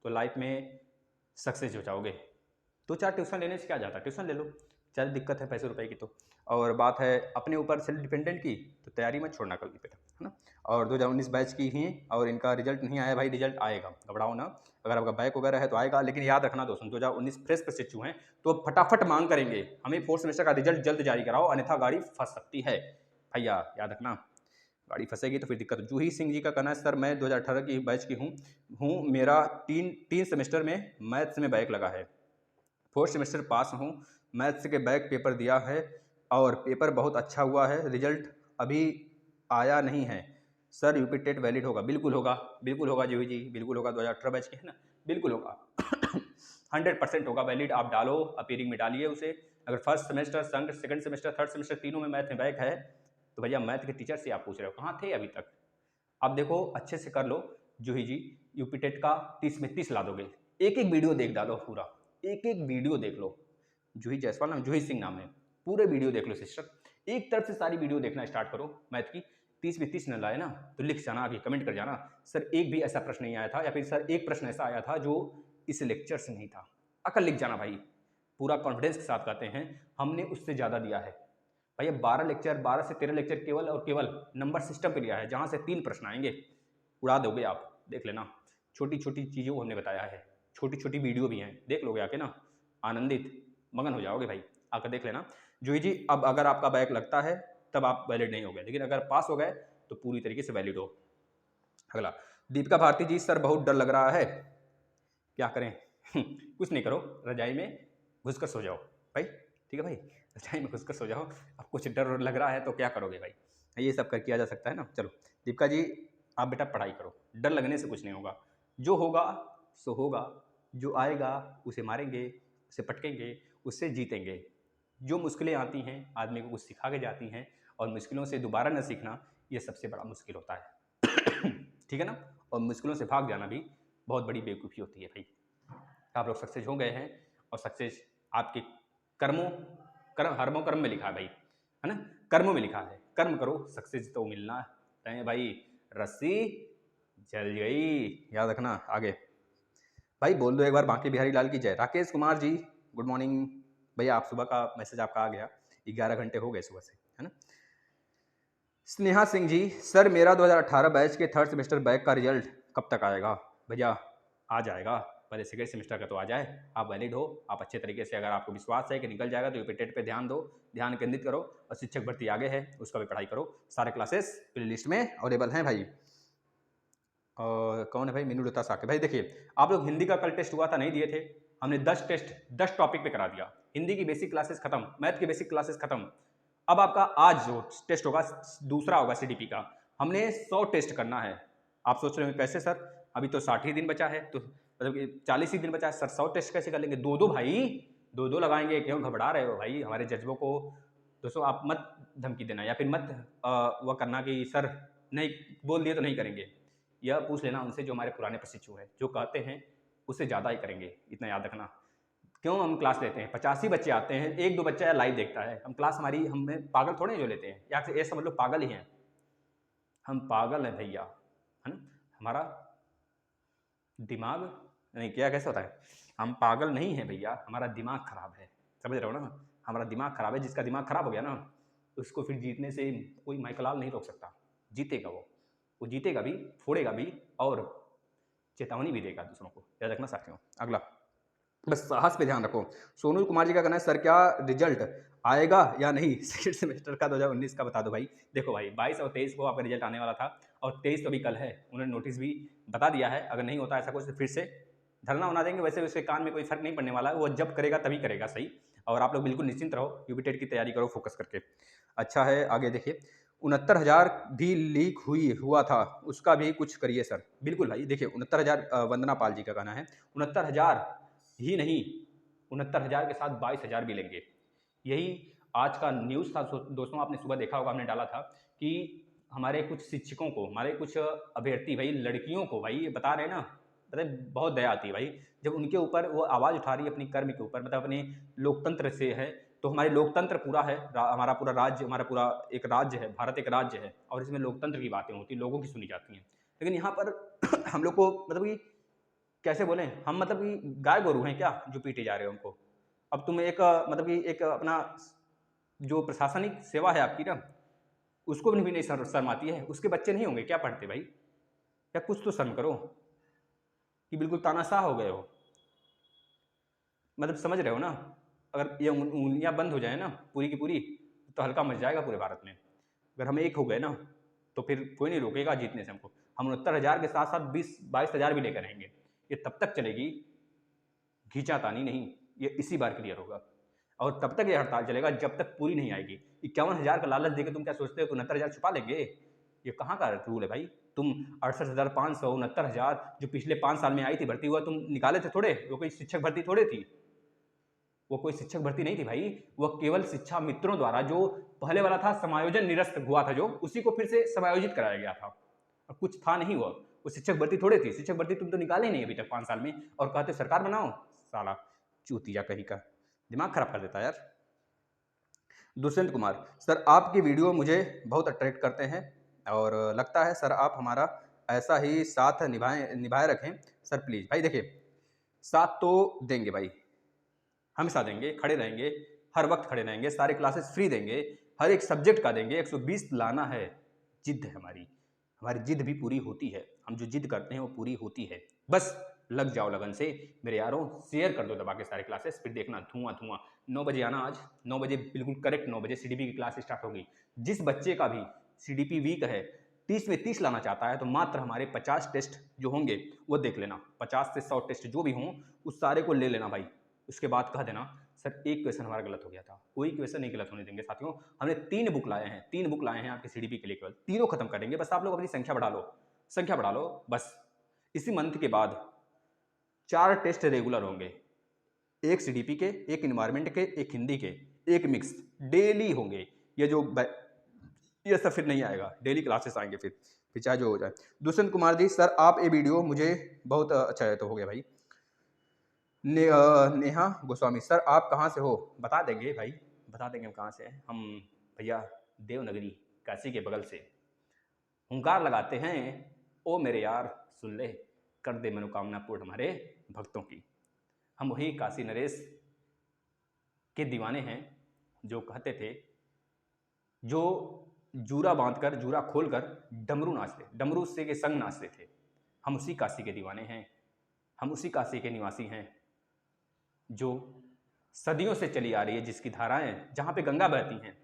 तो लाइफ में सक्सेस हो जाओगे। 2-4 ट्यूशन लेने से क्या जाता है, ट्यूशन ले लो, ज़्यादा दिक्कत है पैसे रुपए की तो। और बात है अपने ऊपर सेल्फ डिपेंडेंट की, तो तैयारी मत छोड़ना कभी बेटा, है ना। और 2019 बैच की ही, और इनका रिजल्ट नहीं आया भाई, रिजल्ट आएगा, घबराओ ना। अगर आपका बैक वगैरह है तो आएगा, लेकिन याद रखना दोस्तों 2019 फ्रेश प्रशिक्षु हैं तो फटाफट मांग करेंगे हमें फोर्थ सेमेस्टर का रिजल्ट जल्द जारी कराओ, अन्यथा गाड़ी फंस सकती है भैया, याद रखना। गाड़ी फंसेगी तो फिर दिक्कत। जूही सिंह जी का कहना है सर मैं 2018 की बैच की हूँ मेरा तीन सेमेस्टर में मैथ्स में बैक लगा है, फोर्थ सेमेस्टर पास हूँ, मैथ्स के बैक पेपर दिया है और पेपर बहुत अच्छा हुआ है, रिजल्ट अभी आया नहीं है सर, यूपी टेट वैलिड होगा? बिल्कुल होगा, बिल्कुल होगा जूही जी, बिल्कुल होगा। 2018 बैच के है ना, बिल्कुल होगा। 100% होगा वैलिड। आप डालो, अपीयरिंग में डालिए उसे। अगर first semester, second semester, third semester तीनों में मैथ में बैक है तो भैया मैथ के टीचर से आप पूछ रहे हो कहाँ थे अभी तक। आप देखो अच्छे से कर लो जूही जी, यूपी टेट का 30 में 30 ला दोगे। एक एक वीडियो देख डालो, पूरा एक एक वीडियो देख लो। जूही जायसवाल नाम, जूही सिंह नाम है, पूरे वीडियो देख लो सिस्टर, एक तरफ से सारी वीडियो देखना स्टार्ट करो मैथ की। 30 में 30 न लाए ना तो लिख जाना, आगे कमेंट कर जाना सर एक भी ऐसा प्रश्न नहीं आया था, या फिर सर एक प्रश्न ऐसा आया था जो इस लेक्चर से नहीं था। अकल लिख जाना भाई, पूरा कॉन्फिडेंस के साथ कहते हैं हमने उससे ज़्यादा दिया है। भैया 12 से 13 लेक्चर केवल और केवल नंबर सिस्टम पे लिया है, जहाँ से 3 प्रश्न आएंगे, उड़ा दोगे आप, देख लेना। छोटी छोटी चीज़ों को हमने बताया है, छोटी छोटी वीडियो भी हैं, देख लोगे आके ना, आनंदित मगन हो जाओगे भाई, आकर देख लेना। जूही जी अब अगर आपका बैक लगता है तब आप वैलिड नहीं हो गए, लेकिन अगर पास हो गए तो पूरी तरीके से वैलिड हो। अगला, दीपिका भारती जी, सर बहुत डर लग रहा है, क्या करें? कुछ नहीं करो, रजाई में घुसकर सो जाओ भाई, ठीक है भाई, रजाई में घुसकर सो जाओ। अब कुछ डर लग रहा है तो क्या करोगे भाई, ये सब कर किया जा सकता है ना। चलो दीपिका जी, आप बेटा पढ़ाई करो, डर लगने से कुछ नहीं होगा, जो होगा सो होगा, जो आएगा उसे मारेंगे, उसे पटकेंगे, उससे जीतेंगे। जो मुश्किलें आती हैं आदमी को कुछ सिखा के जाती हैं, और मुश्किलों से दोबारा न सीखना ये सबसे बड़ा मुश्किल होता है। ठीक है ना। और मुश्किलों से भाग जाना भी बहुत बड़ी बेवकूफ़ी होती है भाई। आप लोग सक्सेस हो गए हैं, और सक्सेस आपके कर्म में लिखा है भाई, है ना, कर्मों में लिखा है। कर्म करो, सक्सेस तो मिलना है भाई। रस्सी जल गई, याद रखना। आगे भाई बोल दो एक बार, बांके बिहारी लाल की जय। राकेश कुमार जी, गुड मॉर्निंग भैया, आप सुबह का मैसेज आपका आ गया, 11 घंटे हो गए सुबह से, है ना। स्नेहा सिंह जी, सर मेरा 2018 बैच के थर्ड सेमेस्टर बैक का रिजल्ट कब तक आएगा? भैया आ जाएगा, पहले सेकेंड सेमेस्टर का तो आ जाए, आप वैलिड हो, आप अच्छे तरीके से, अगर आपको विश्वास है कि निकल जाएगा तो यूपीटेट पे ध्यान दो, ध्यान केंद्रित करो, और शिक्षक भर्ती आगे है उसका भी पढ़ाई करो। सारे क्लासेस प्ले लिस्ट में अवेलेबल हैं भाई। और कौन है भाई? मीनू लता साके। भाई देखिए, आप लोग हिंदी का कल टेस्ट हुआ था, नहीं दिए थे, हमने 10 टेस्ट 10 टॉपिक पे करा दिया। हिंदी की बेसिक क्लासेस खत्म, मैथ की बेसिक क्लासेस खत्म। अब आपका आज जो टेस्ट होगा दूसरा होगा सीडीपी का, हमने 100 टेस्ट करना है। आप सोच रहे हो कैसे सर, अभी तो 60 ही दिन बचा है, तो मतलब कि 40 ही दिन बचा है सर, 100 टेस्ट कैसे कर लेंगे? दो भाई, दो लगाएंगे, क्यों घबरा रहे हो भाई? हमारे जज्बों को दोस्तों आप मत धमकी देना, या फिर मत वह करना कि सर नहीं बोल दिए तो नहीं करेंगे। यह पूछ लेना उनसे जो हमारे पुराने प्रशिक्षु हैं, जो कहते हैं उससे ज़्यादा ही करेंगे, इतना याद रखना। क्यों हम क्लास लेते हैं? 85 बच्चे आते हैं, एक दो बच्चा लाइव देखता है, हम क्लास हमारी, हमें पागल थोड़े जो लेते हैं, या फिर ये समझ लो पागल ही हैं, हम पागल हैं भैया, है ना। हमारा दिमाग नहीं, क्या कैसे होता है, हम पागल नहीं हैं भैया, हमारा दिमाग खराब है, समझ रहे हो ना। हमारा दिमाग खराब है, जिसका दिमाग खराब हो गया ना, उसको फिर जीतने से कोई माइकलाल नहीं रोक सकता। जीतेगा वो जीतेगा भी, फोड़ेगा भी, और चेतावनी भी देगा दूसरों को, याद रखना साथियों। अगला, बस साहस पे ध्यान रखो। सोनू कुमार जी का कहना है, सर क्या रिजल्ट आएगा या नहीं सेकेंड सेमेस्टर का 2019 का बता दो भाई। देखो भाई 22 और 23 को आपका रिजल्ट आने वाला था, और 23 तो अभी कल है, उन्होंने नोटिस भी बता दिया है। अगर नहीं होता ऐसा कुछ तो फिर से धरना बना देंगे। वैसे उसके कान में कोई फर्क नहीं पड़ने वाला है, वो जब करेगा तभी करेगा सही। और आप लोग बिल्कुल निश्चिंत रहो, यूपीटेट की तैयारी करो फोकस करके। अच्छा है, आगे देखिए, 69,000 भी लीक हुआ था, उसका भी कुछ करिए सर। बिल्कुल भाई, देखिए 69,000, वंदना पाल जी का कहना है 69,000 ही नहीं, 69,000 के साथ 22,000 भी लेंगे। यही आज का न्यूज़ था दोस्तों, आपने सुबह देखा होगा, हमने डाला था कि हमारे कुछ शिक्षकों को, हमारे कुछ अभ्यर्थी भाई, लड़कियों को भाई, ये बता रहे हैं ना, मतलब बहुत दया आती है भाई, जब उनके ऊपर वो आवाज़ उठा रही है अपनी कर्म के ऊपर, मतलब अपने लोकतंत्र से है। तो हमारे लोकतंत्र पूरा है, हमारा पूरा राज्य, हमारा पूरा एक राज्य है, भारत एक राज्य है, और इसमें लोकतंत्र की बातें होती हैं, लोगों की सुनी जाती हैं। लेकिन यहाँ पर हम लोग को मतलब कि कैसे बोलें हम, मतलब कि गाय गोरू हैं क्या जो पीटे जा रहे हो हमको? अब तुम एक मतलब कि एक अपना जो प्रशासनिक सेवा है आपकी ना, उसको भी नहीं शर्म आती है? उसके बच्चे नहीं होंगे क्या पढ़ते भाई? या कुछ तो शर्म करो, कि बिल्कुल तानाशाह हो गए हो। मतलब समझ रहे हो ना, अगर ये उंगलियां बंद हो जाए ना पूरी की पूरी, तो हल्का मच जाएगा पूरे भारत में। अगर हम एक हो गए ना, तो फिर कोई नहीं रोकेगा जीतने से हमको। हम 69,000 के साथ साथ 22,000 भी लेकर रहेंगे, ये तब तक चलेगी, खींचातानी नहीं, ये इसी बार क्लियर होगा। और तब तक ये हड़ताल चलेगा जब तक पूरी नहीं आएगी। 51,000 का लालच देकर तुम क्या सोचते हो कि 69,000 छुपा लेंगे? ये कहाँ का रूल है भाई? तुम 68,500, 69,000 जो पिछले 5 साल में आई थी भर्ती हुआ, तुम निकाले थे थोड़े? वो कोई शिक्षक भर्ती थोड़े थी, वो कोई शिक्षक भर्ती नहीं थी भाई, वो केवल शिक्षा मित्रों द्वारा जो पहले वाला था समायोजन निरस्त हुआ था, जो उसी को फिर से समायोजित कराया गया था, और कुछ था नहीं वो शिक्षक भर्ती थोड़े थी। शिक्षक भर्ती तुम तो निकाले नहीं अभी तक 5 साल में, और कहते सरकार बनाओ। साला चूतिया कहीं का, दिमाग खराब कर देता है यार। दुष्यंत कुमार, सर आपकी वीडियो मुझे बहुत अट्रैक्ट करते हैं, और लगता है सर आप हमारा ऐसा ही साथ निभाए रखें सर प्लीज़। भाई देखिए, साथ तो देंगे भाई, हमेशा देंगे, खड़े रहेंगे, हर वक्त खड़े रहेंगे, सारे क्लासेस फ्री देंगे, हर एक सब्जेक्ट का देंगे, 120 लाना है। जिद है हमारी, हमारी जिद भी पूरी होती है, हम जो जिद करते हैं वो पूरी होती है। बस लग जाओ लगन से मेरे यारों, शेयर कर दो दबा के सारे क्लासेस, फिर देखना धुआं धुआं। 9 बजे आना, आज 9 बजे बिल्कुल करेक्ट, 9 बजे सीडीपी की क्लास स्टार्ट होगी। जिस बच्चे का भी सीडीपी वीक है, 30 में 30 लाना चाहता है तो मात्र हमारे 50 टेस्ट जो होंगे वो देख लेना, 50 से 100 टेस्ट जो भी हों उस सारे को ले लेना भाई। उसके बाद कह देना सर एक क्वेश्चन हमारा गलत हो गया था, कोई क्वेश्चन नहीं गलत होने देंगे साथियों। हमने 3 बुक लाए हैं, 3 बुक लाए हैं आपके CDP के लिए, केवल तीनों खत्म करेंगे। बस आप लोग अपनी संख्या बढ़ा लो, संख्या बढ़ा लो बस। इसी मंथ के बाद 4 टेस्ट रेगुलर होंगे, एक CDP के, एक इन्वायरमेंट के, एक हिंदी के, एक मिक्स डेली होंगे। ये सब फिर नहीं आएगा, डेली क्लासेस आएंगे फिर चाहे जो हो जाए। दुष्यंत कुमार जी सर आप ये वीडियो मुझे बहुत अच्छा है, तो हो गया भाई। नेहा गोस्वामी सर आप कहाँ से हो? बता देंगे भाई, बता देंगे हम कहाँ से हैं। हम भैया देवनगरी काशी के बगल से हुंकार लगाते हैं, ओ मेरे यार सुन ले, कर दे मनोकामना पूर्ण हमारे भक्तों की। हम वही काशी नरेश के दीवाने हैं जो कहते थे, जो जूरा बांधकर, जूरा खोलकर डमरू नाचते, डमरू से के संग नाचते थे। हम उसी काशी के दीवाने हैं, हम उसी काशी के निवासी हैं जो सदियों से चली आ रही है, जिसकी धाराएं, जहाँ पे गंगा बहती हैं,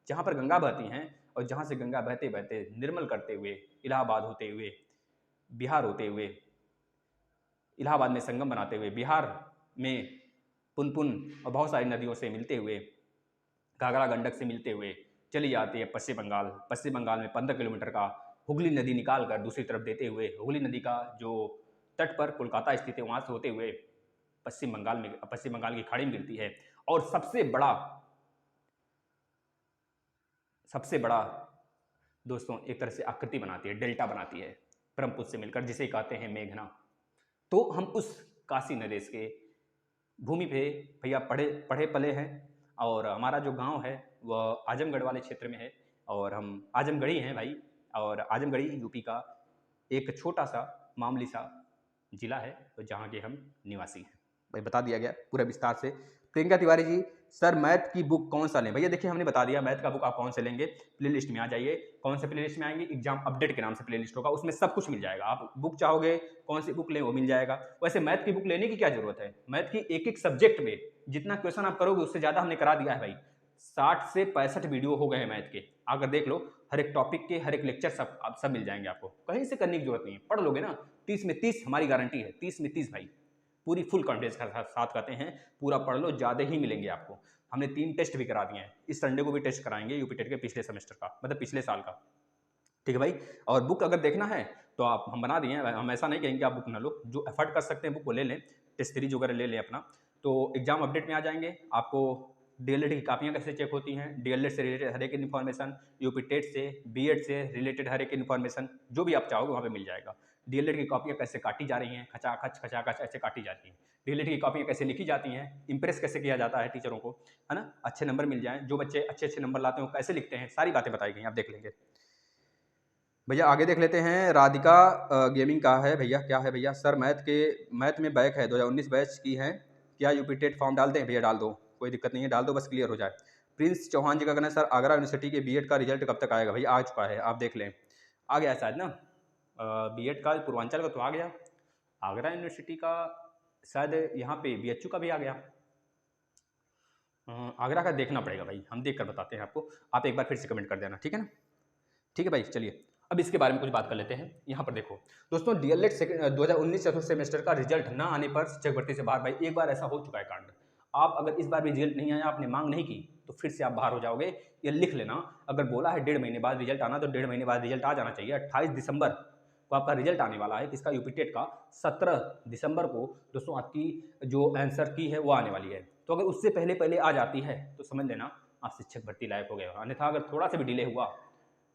जहाँ पर गंगा बहती हैं और जहाँ से गंगा बहते बहते निर्मल करते हुए इलाहाबाद होते हुए, बिहार होते हुए, इलाहाबाद में संगम बनाते हुए, बिहार में पुनपुन और बहुत सारी नदियों से मिलते हुए, घाघरा गंडक से मिलते हुए चली जाती है पश्चिम बंगाल। पश्चिम बंगाल में 15 किलोमीटर का हुगली नदी निकाल कर दूसरी तरफ देते हुए, हुगली नदी का जो तट पर कोलकाता स्थित है वहाँ से होते हुए पश्चिम बंगाल की खाड़ी में गिरती है। और सबसे बड़ा दोस्तों एक तरह से आकृति बनाती है, डेल्टा बनाती है ब्रह्मपुत्र से मिलकर, जिसे कहते हैं मेघना। तो हम उस काशी नरेश के भूमि पे भैया पढ़े पले हैं, और हमारा जो गांव है वह आजमगढ़ वाले क्षेत्र में है, और हम आजमगढ़ी हैं भाई। और आजमगढ़ी यूपी का एक छोटा सा मामूली सा जिला है, तो जहाँ के हम निवासी हैं भाई। बता दिया गया पूरा विस्तार से। प्रियंका तिवारी जी सर मैथ की बुक कौन सा लें? भैया देखिए हमने बता दिया, मैथ का बुक आप कौन से लेंगे, प्ले लिस्ट में आ जाइए। कौन से प्ले लिस्ट में आएंगे? एग्जाम अपडेट के नाम से प्ले लिस्ट होगा, उसमें सब कुछ मिल जाएगा। आप बुक चाहोगे कौन सी बुक लें वो मिल जाएगा। वैसे मैथ की बुक लेने की क्या जरूरत है, मैथ की एक एक सब्जेक्ट में जितना क्वेश्चन आप करोगे उससे ज्यादा हमने करा दिया है भाई। 60 से 65 वीडियो हो गए हैं मैथ के, अगर देख लो हर एक टॉपिक के हर एक लेक्चर सब मिल जाएंगे आपको, कहीं से करने की जरूरत नहीं है। पढ़ लोगे ना 30 में 30 हमारी गारंटी है, 30 में 30 भाई, पूरी फुल कॉन्फिडेंस के साथ कहते हैं, पूरा पढ़ लो, ज़्यादा ही मिलेंगे आपको। हमने 3 टेस्ट भी करा दिए हैं, इस संडे को भी टेस्ट कराएंगे यूपी टेट के पिछले सेमेस्टर का, मतलब पिछले साल का, ठीक है भाई। और बुक अगर देखना है तो आप हम बना दिए हैं, हम ऐसा नहीं कहेंगे आप बुक ना लो, जो एफर्ट कर सकते हैं बुक को ले लें, टेस्ट सीरीज वगैरह ले लें अपना। तो एग्जाम अपडेट में आ जाएंगे। आपको DLED की कापियाँ कैसे चेक होती हैं, DLED से रिलेटेड हर एक इन्फॉर्मेशन, यूपी टेट से, BEd से रिलेटेड हर एक इन्फॉर्मेशन जो भी आप चाहोगे वहाँ पे मिल जाएगा। DLED की कॉपियाँ कैसे काटी जा रही हैं, खचाखच ऐसे काटी जाती हैं। DLED की कॉपियाँ कैसे लिखी जाती हैं, इंप्रेस कैसे किया जाता है टीचरों को, है ना, अच्छे नंबर मिल जाएँ। जो बच्चे अच्छे नंबर लाते हैं वो कैसे लिखते हैं, सारी बातें बताई गई, आप देख लेंगे भैया। आगे देख लेते हैं, राधिका गेमिंग का है भैया, क्या है भैया? सर मैथ में बैक है, 2019 बैच की है, क्या यूपी टेट फॉर्म डाल दें? भैया डाल दो, कोई दिक्कत नहीं है, डाल दो, बस क्लियर हो जाए। प्रिंस चौहान जी का कहना है सर आगरा यूनिवर्सिटी के BEd का रिजल्ट कब तक आएगा? भैया आ चुका है, आप देख लें, आ गया शायद ना, BEd का पूर्वांचल का तो आ गया, आगरा यूनिवर्सिटी का शायद यहाँ पे BHU का भी आ गया, आगरा का देखना पड़ेगा भाई, हम देख कर बताते हैं आपको, आप एक बार फिर से कमेंट कर देना, ठीक है ना। ठीक है भाई, चलिए अब इसके बारे में कुछ बात कर लेते हैं। यहाँ पर देखो दोस्तों, DLED 2019 चतुर्थ सेमेस्टर का रिजल्ट ना आने पर शिक्षक भर्ती से बाहर, भाई एक बार ऐसा हो चुका है कांड। आप अगर इस बार भी रिजल्ट नहीं आया, आपने मांग नहीं की, तो फिर से आप बाहर हो जाओगे, ये लिख लेना। अगर बोला है 1.5 महीने बाद रिजल्ट आना, तो 1.5 महीने बाद रिजल्ट आ जाना चाहिए। 28 दिसंबर को आपका रिजल्ट आने वाला है, किसका? यूपी टेट का। 17 दिसंबर को दोस्तों आपकी जो आंसर की है वो आने वाली है, तो अगर उससे पहले आ जाती है तो समझ लेना आप शिक्षक भर्ती लायक हो गए। अन्यथा अगर थोड़ा सा भी डिले हुआ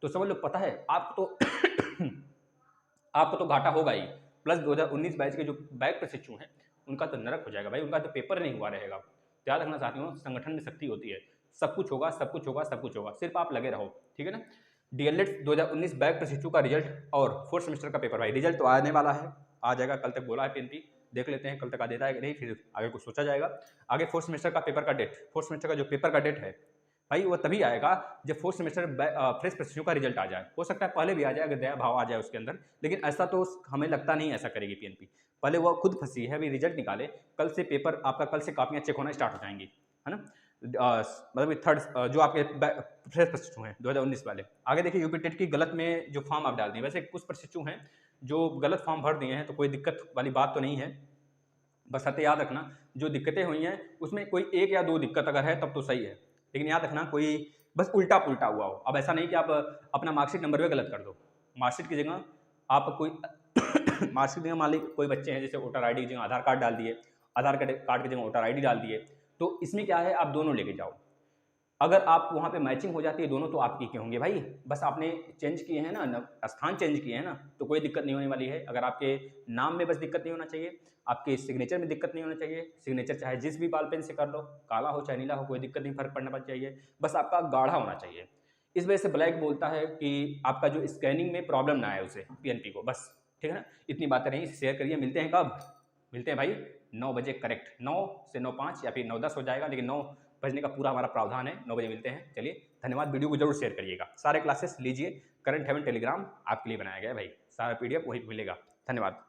तो समझ लो, पता है आपको तो आपको तो घाटा होगा ही, प्लस 2019 बैच के जो बैक प्रशिक्षु हैं उनका तो नरक हो जाएगा भाई, उनका तो पेपर नहीं हुआ रहेगा। याद रखना साथियों, संगठन में शक्ति होती है, सब कुछ होगा, सब कुछ होगा, सब कुछ होगा, सिर्फ आप लगे रहो, ठीक है ना। DLED 2019 बैक प्रशिक्षु का रिजल्ट और 4th सेमेस्टर का पेपर, भाई रिजल्ट तो आने वाला है, आ जाएगा, कल तक बोला है PNP, देख लेते हैं कल तक आ देता है कि नहीं, फिर आगे कुछ सोचा जाएगा। आगे 4th सेमेस्टर का पेपर का डेट, 4th सेमेस्टर का जो पेपर का डेट है भाई वो तभी आएगा जब 4th सेमेस्टर फ्रेश प्रशिक्षु का रिजल्ट आ जाए। हो सकता है पहले भी आ जाए अगर दया भाव आ जाए उसके अंदर, लेकिन ऐसा तो हमें लगता नहीं ऐसा करेगी PNP। पहले वो खुद फंसी है, अभी रिजल्ट निकाले, कल से पेपर आपका, कल से कॉपियाँ चेक होना स्टार्ट हो जाएंगी, है ना। मतलब थर्ड जो आपके फ्रेश प्रशिक्षु हैं 2019 वाले। आगे देखिए यूपी टेट की गलत में जो फॉर्म आप डाल दिए, वैसे कुछ प्रशिक्षु हैं जो गलत फॉर्म भर दिए हैं, तो कोई दिक्कत वाली बात तो नहीं है, बस हमें याद रखना जो दिक्कतें हुई हैं उसमें कोई एक या दो दिक्कत अगर है तब तो सही है, लेकिन याद रखना कोई बस उल्टा पुल्टा हुआ हो। अब ऐसा नहीं कि आप अपना मार्कशीट नंबर भी गलत कर दो, मार्कशीट की जगह आप कोई मार्कशीट की जगह मान लीजिए कोई बच्चे हैं जैसे वोटर आईडी की जगह आधार कार्ड डाल दिए, आधार कार्ड की जगह वोटर आईडी डाल दिए, तो इसमें क्या है आप दोनों लेके जाओ। अगर आप वहाँ पे मैचिंग हो जाती है दोनों तो आपकी के होंगे भाई, बस आपने चेंज किए हैं ना, स्थान चेंज किए हैं ना, तो कोई दिक्कत नहीं होने वाली है। अगर आपके नाम में बस दिक्कत नहीं होना चाहिए, आपके सिग्नेचर में दिक्कत नहीं होना चाहिए, सिग्नेचर चाहे जिस भी बॉल पेन से कर लो, काला हो चाहे नीला हो कोई दिक्कत नहीं, फर्क पड़ना चाहिए, बस आपका गाढ़ा होना चाहिए। इस वजह से ब्लैक बोलता है कि आपका जो स्कैनिंग में प्रॉब्लम ना आए उसे पीएनपी को, बस ठीक है ना। इतनी बातें रही, शेयर करिए। मिलते हैं कब? मिलते हैं भाई 9 बजे करेक्ट, 9 से 9:05 या फिर 9:10 हो जाएगा, लेकिन 9 बजने का पूरा हमारा प्रावधान है। 9 बजे मिलते हैं। चलिए धन्यवाद। वीडियो को जरूर शेयर करिएगा। सारे क्लासेस लीजिए, करंट हेवन टेलीग्राम आपके लिए बनाया गया है भाई, सारा PDF वही मिलेगा। धन्यवाद।